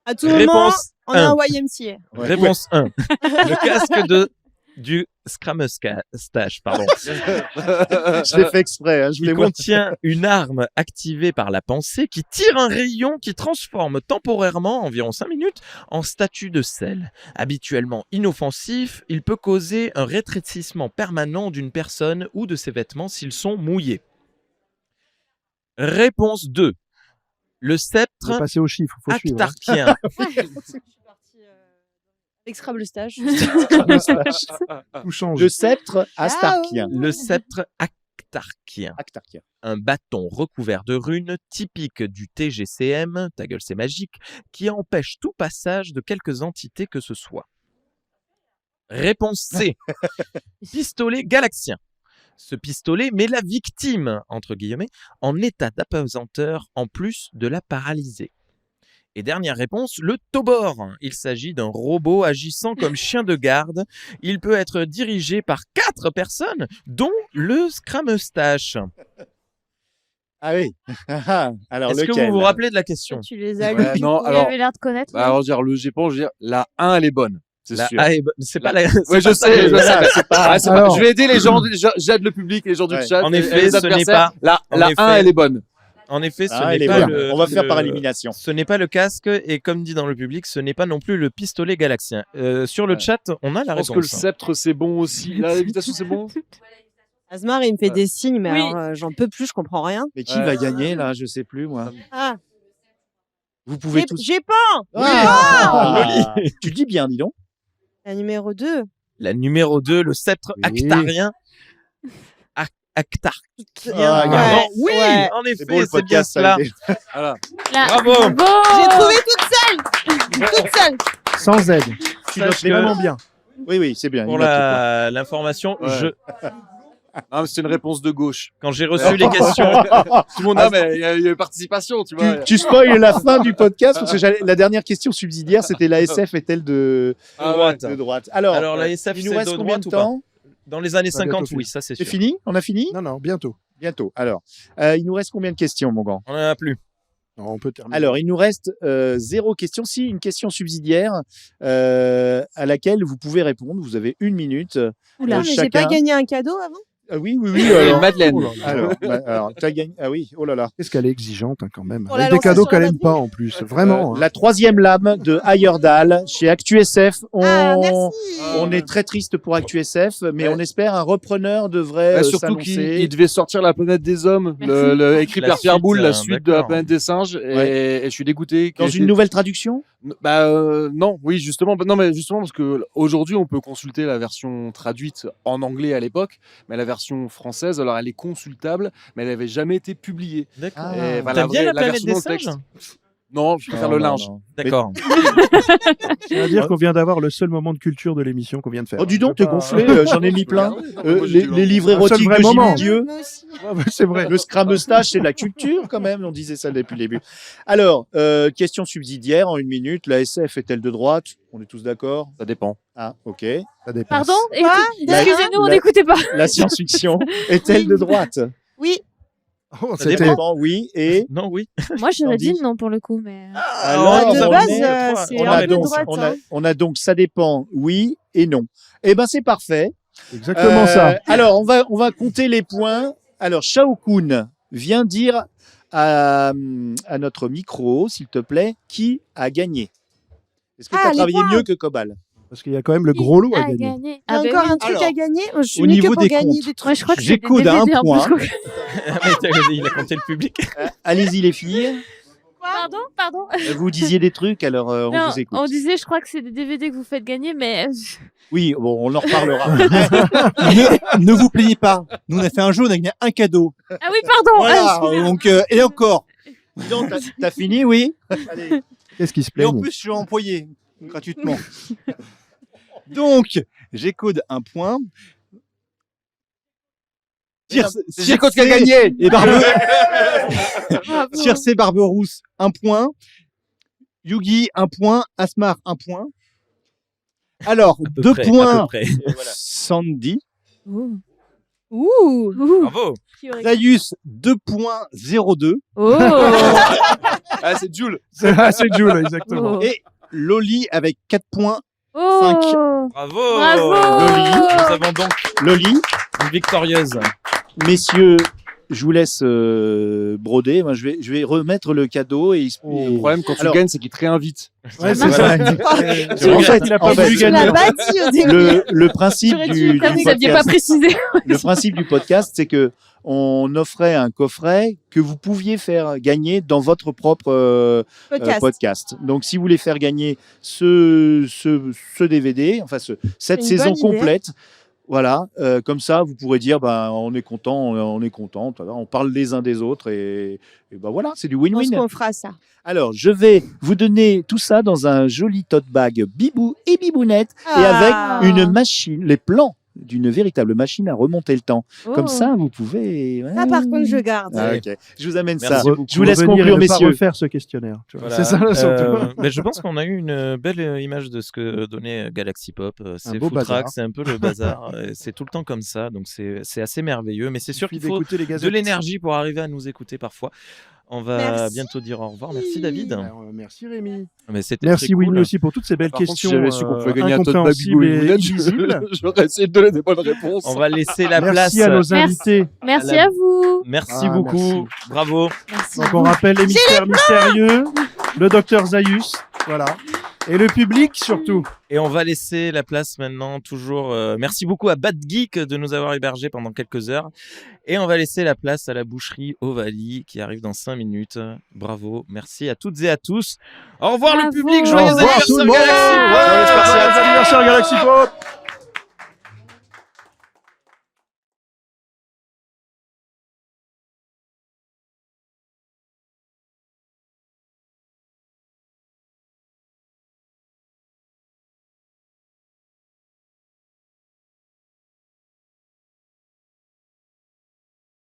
À tout moment, Réponse on a 1. un YMCA. Ouais. Réponse 1. Le casque du Scrameustache, pardon. Je l'ai fait exprès. Je Il voulais voir. contient une arme activée par la pensée qui tire un rayon qui transforme temporairement, environ 5 minutes, en statue de sel. Habituellement inoffensif, il peut causer un rétrécissement permanent d'une personne ou de ses vêtements s'ils sont mouillés. Réponse 2. Le Faut sceptre passer aux chiffres, faut suivre. hein. actarchien. Extrable stage. Tout change. Le sceptre astarchien. Le sceptre actarchien. Actarchien. Un bâton recouvert de runes typique du TGCM, ta gueule c'est magique, qui empêche tout passage de quelques entités que ce soit. Réponse C. Pistolet galaxien. Ce pistolet met la victime, entre guillemets, en état d'apesanteur en plus de la paralyser. Et dernière réponse, le Tobor. Il s'agit d'un robot agissant comme chien de garde. Il peut être dirigé par 4 personnes, dont le Scrameustache. Ah oui. Alors, Est-ce que lequel vous vous rappelez de la question? Tu les as lus. Non, Il alors, avait l'air de connaître. bah, alors dire le Japon, je veux dire la 1 elle est bonne. C'est La sûr. A est bonne. C'est pas la. Ouais, c'est je pas ça sais, que- je sais. c'est pas- Ah, c'est pas- Alors- Je vais aider les gens, j'aide le public, les gens du Ouais. chat. En et effet, les ce n'est adversaires. pas- La en 1 effet- elle est bonne. En effet, ce Ah, elle n'est est pas bonne. le. On va faire par le- élimination. Ce n'est pas le casque et comme dit dans le public, ce n'est pas non plus le pistolet galaxien. Sur le chat, on a la Je pense réponse. que le sceptre c'est bon aussi. La lévitation c'est bon. Asmar, il me fait des signes, mais Oui. alors, j'en peux plus, je comprends rien. Mais qui va gagner là? Je sais plus moi. Ah, Vous pouvez tous. j'ai pas Ah Tu dis bien, dis donc. La numéro 2. La numéro 2, le sceptre Oui. actarien. Actar. Ah, Pardon. Oui, Ouais. en effet, C'est beau le c'est bien podcast. ça, cela. il est- Voilà. Bravo. J'ai trouvé toute seule. Sans aide. Tu Sache notes que- vraiment bien. Oui, c'est bien. Pour il note l'information, Ouais. Ah, mais c'est une réponse de gauche. quand j'ai reçu les questions, Tout le monde a, mais il y a eu participation, tu vois. Tu spoil la fin du podcast parce que la dernière question subsidiaire c'était l'ASF est-elle de droite. droite. Alors, la SF, il nous c'est reste de combien droite de ou pas temps? Dans les années Ça va bientôt 50, oui, finir. ça c'est C'est sûr. fini? On a fini? Non, bientôt. Bientôt. Alors, il nous reste combien de questions, mon gant? On n'en a plus. Non, on peut terminer. Alors, il nous reste 0 question. Si, une question subsidiaire à laquelle vous pouvez répondre. Vous avez 1 minute. Oula, mais j'ai chacun. pas gagné un cadeau avant. Oui. Madeleine. Alors, t'as gagné. Ah oui, oh là là. Qu'est-ce qu'elle est exigeante quand même. On l'a Avec des lancée cadeaux sur qu'elle la aime pas en plus. Vraiment. La 3e lame de Heyerdahl chez ActuSF. On est très triste pour ActuSF, mais on espère un repreneur devrait surtout s'annoncer. qu'il devait sortir La planète des hommes, écrit par Pierre Boulle, la suite de La planète des singes, et je suis dégoûté. Dans une nouvelle traduction ? Non, oui, justement. Non, mais justement parce que aujourd'hui, on peut consulter la version traduite en anglais à l'époque, mais la version française, alors elle est consultable, mais elle n'avait jamais été publiée. D'accord. Et, T'aimes bien La planète des singes ? Non, je préfère le linge. D'accord. C'est-à-dire qu'on vient d'avoir le seul moment de culture de l'émission qu'on vient de faire. Oh, dis donc, t'es gonflé, j'en ai mis plein. Les livres Un seul érotiques vrai de Jimmy moment. Dieu. C'est vrai. Le Scrameustache, c'est de la culture quand même, on disait ça depuis le début. Alors, question subsidiaire en 1 minute. La SF est-elle de droite ? On est tous d'accord ? Ça dépend. Ah, ok. Ça dépend. Pardon La- Excusez-nous, on la- n'écoutait pas. La science-fiction est-elle de droite ? Oui. Oh, Ça dépend, oui. Et Non, oui. Moi, j'aurais dit Sandy non pour le coup, mais. alors, de on base, est- c'est on un a peu de donc, droite. hein. on a donc ça dépend, oui et non. Eh ben c'est parfait. Exactement ça. Alors on va compter les points. Alors Shao Kun, viens dire à notre micro, s'il te plaît, qui a gagné. Est-ce que tu as les travaillé points. mieux que Cobal? Parce qu'il y a quand même le gros lot à a gagner. gagné. Il y a Ah, encore oui. un truc Alors, à gagner. Je suis au nulle que niveau pour des gagner comptes, des trucs. Moi, je crois que c'est J'écoute des à un DVD en point. plus. Il a compté le public. Allez-y les filles. Pardon. Vous disiez des trucs, alors on Non, vous écoute. on disait, je crois que c'est des DVD que vous faites gagner, mais Oui, bon, on en reparlera. ne vous plaignez pas. Nous, on a fait un jeu, on a gagné un cadeau. ah oui, pardon. Voilà, excusez-moi. donc, et encore. Dis donc, t'as fini, oui? Allez. Qu'est-ce qui se Et en plaigne plus, je suis employé gratuitement. Donc, j'écode un point. C'est Gécode qui a gagné. Et Bravo. Circe Barberousse, un point. Yugi, un point. Asmar, un point. Alors, peu 2 près, à points. peu près. Sandy. Ouh. Bravo. Zaius, 2.02. Oh. Ah, c'est Jules. C'est Jules, exactement. Oh. Et Loli avec 4 points. Oh. Bravo. Bravo. Loli. Nous avons donc Loli, une victorieuse. messieurs, je vous laisse broder. Moi, je vais remettre le cadeau et Le problème quand tu Alors- gagnes, c'est qu'il te réinvite. Ouais, c'est ça. En fait, il a pas en fait, voulu Tu l'as gagner. bâti au début. le principe J'aurais du dû, comme vous n'aviez pas podcast, précisé. le principe du podcast, c'est que on offrait un coffret que vous pouviez faire gagner dans votre propre podcast. Donc, si vous voulez faire gagner ce DVD, enfin cette C'est une saison bonne idée. complète, voilà, comme ça, vous pourrez dire, ben, on est content, on est content, on parle les uns des autres et ben voilà, c'est du Je pense win-win. qu'on fera ça. Alors, je vais vous donner tout ça dans un joli tote bag Bibou et Bibounette et Ah. avec une machine, les plans d'une véritable machine à remonter le temps. Oh. Comme ça, vous pouvez. Ça, par contre, je garde. Ah, ok. Je vous amène Merci ça. beaucoup. Je vous laisse Revenir et conclure, ne pas messieurs. refaire ce questionnaire. tu vois. Voilà. C'est ça surtout. Mais je pense qu'on a eu une belle image de ce que donnait Galaxy Pop. C'est beau foutraque, bazar. c'est un peu le bazar. C'est tout le temps comme ça, donc c'est assez merveilleux. Mais c'est sûr qu'il faut d'écouter les de gazettes. l'énergie pour arriver à nous écouter parfois. On va Merci. bientôt dire au revoir. Merci David. Merci Rémi. Mais c'était Merci très Winnie cool. aussi pour toutes ces belles Par contre, questions si j'avais su qu'on pouvait gagner un tote bag incompréhensibles Bibou et et Bounette, illisibles. j'aurais essayé de donner des bonnes réponses. On va laisser la Merci place. à nos invités. Merci à vous. Merci Ah, beaucoup. merci. Bravo. Merci. Donc on rappelle les mystères mystérieux, le docteur Zaius, voilà, et le public surtout. Et on va laisser la place maintenant, toujours. Merci beaucoup à Bad Geek de nous avoir hébergés pendant quelques heures. Et on va laisser la place à la boucherie Ovalie qui arrive dans 5 minutes. Bravo. Merci à toutes et à tous. Au revoir Bravo. le public. Au Joyeux revoir tout anniversaire le monde. Galaxy. Joyeux anniversaire Galaxy Pop.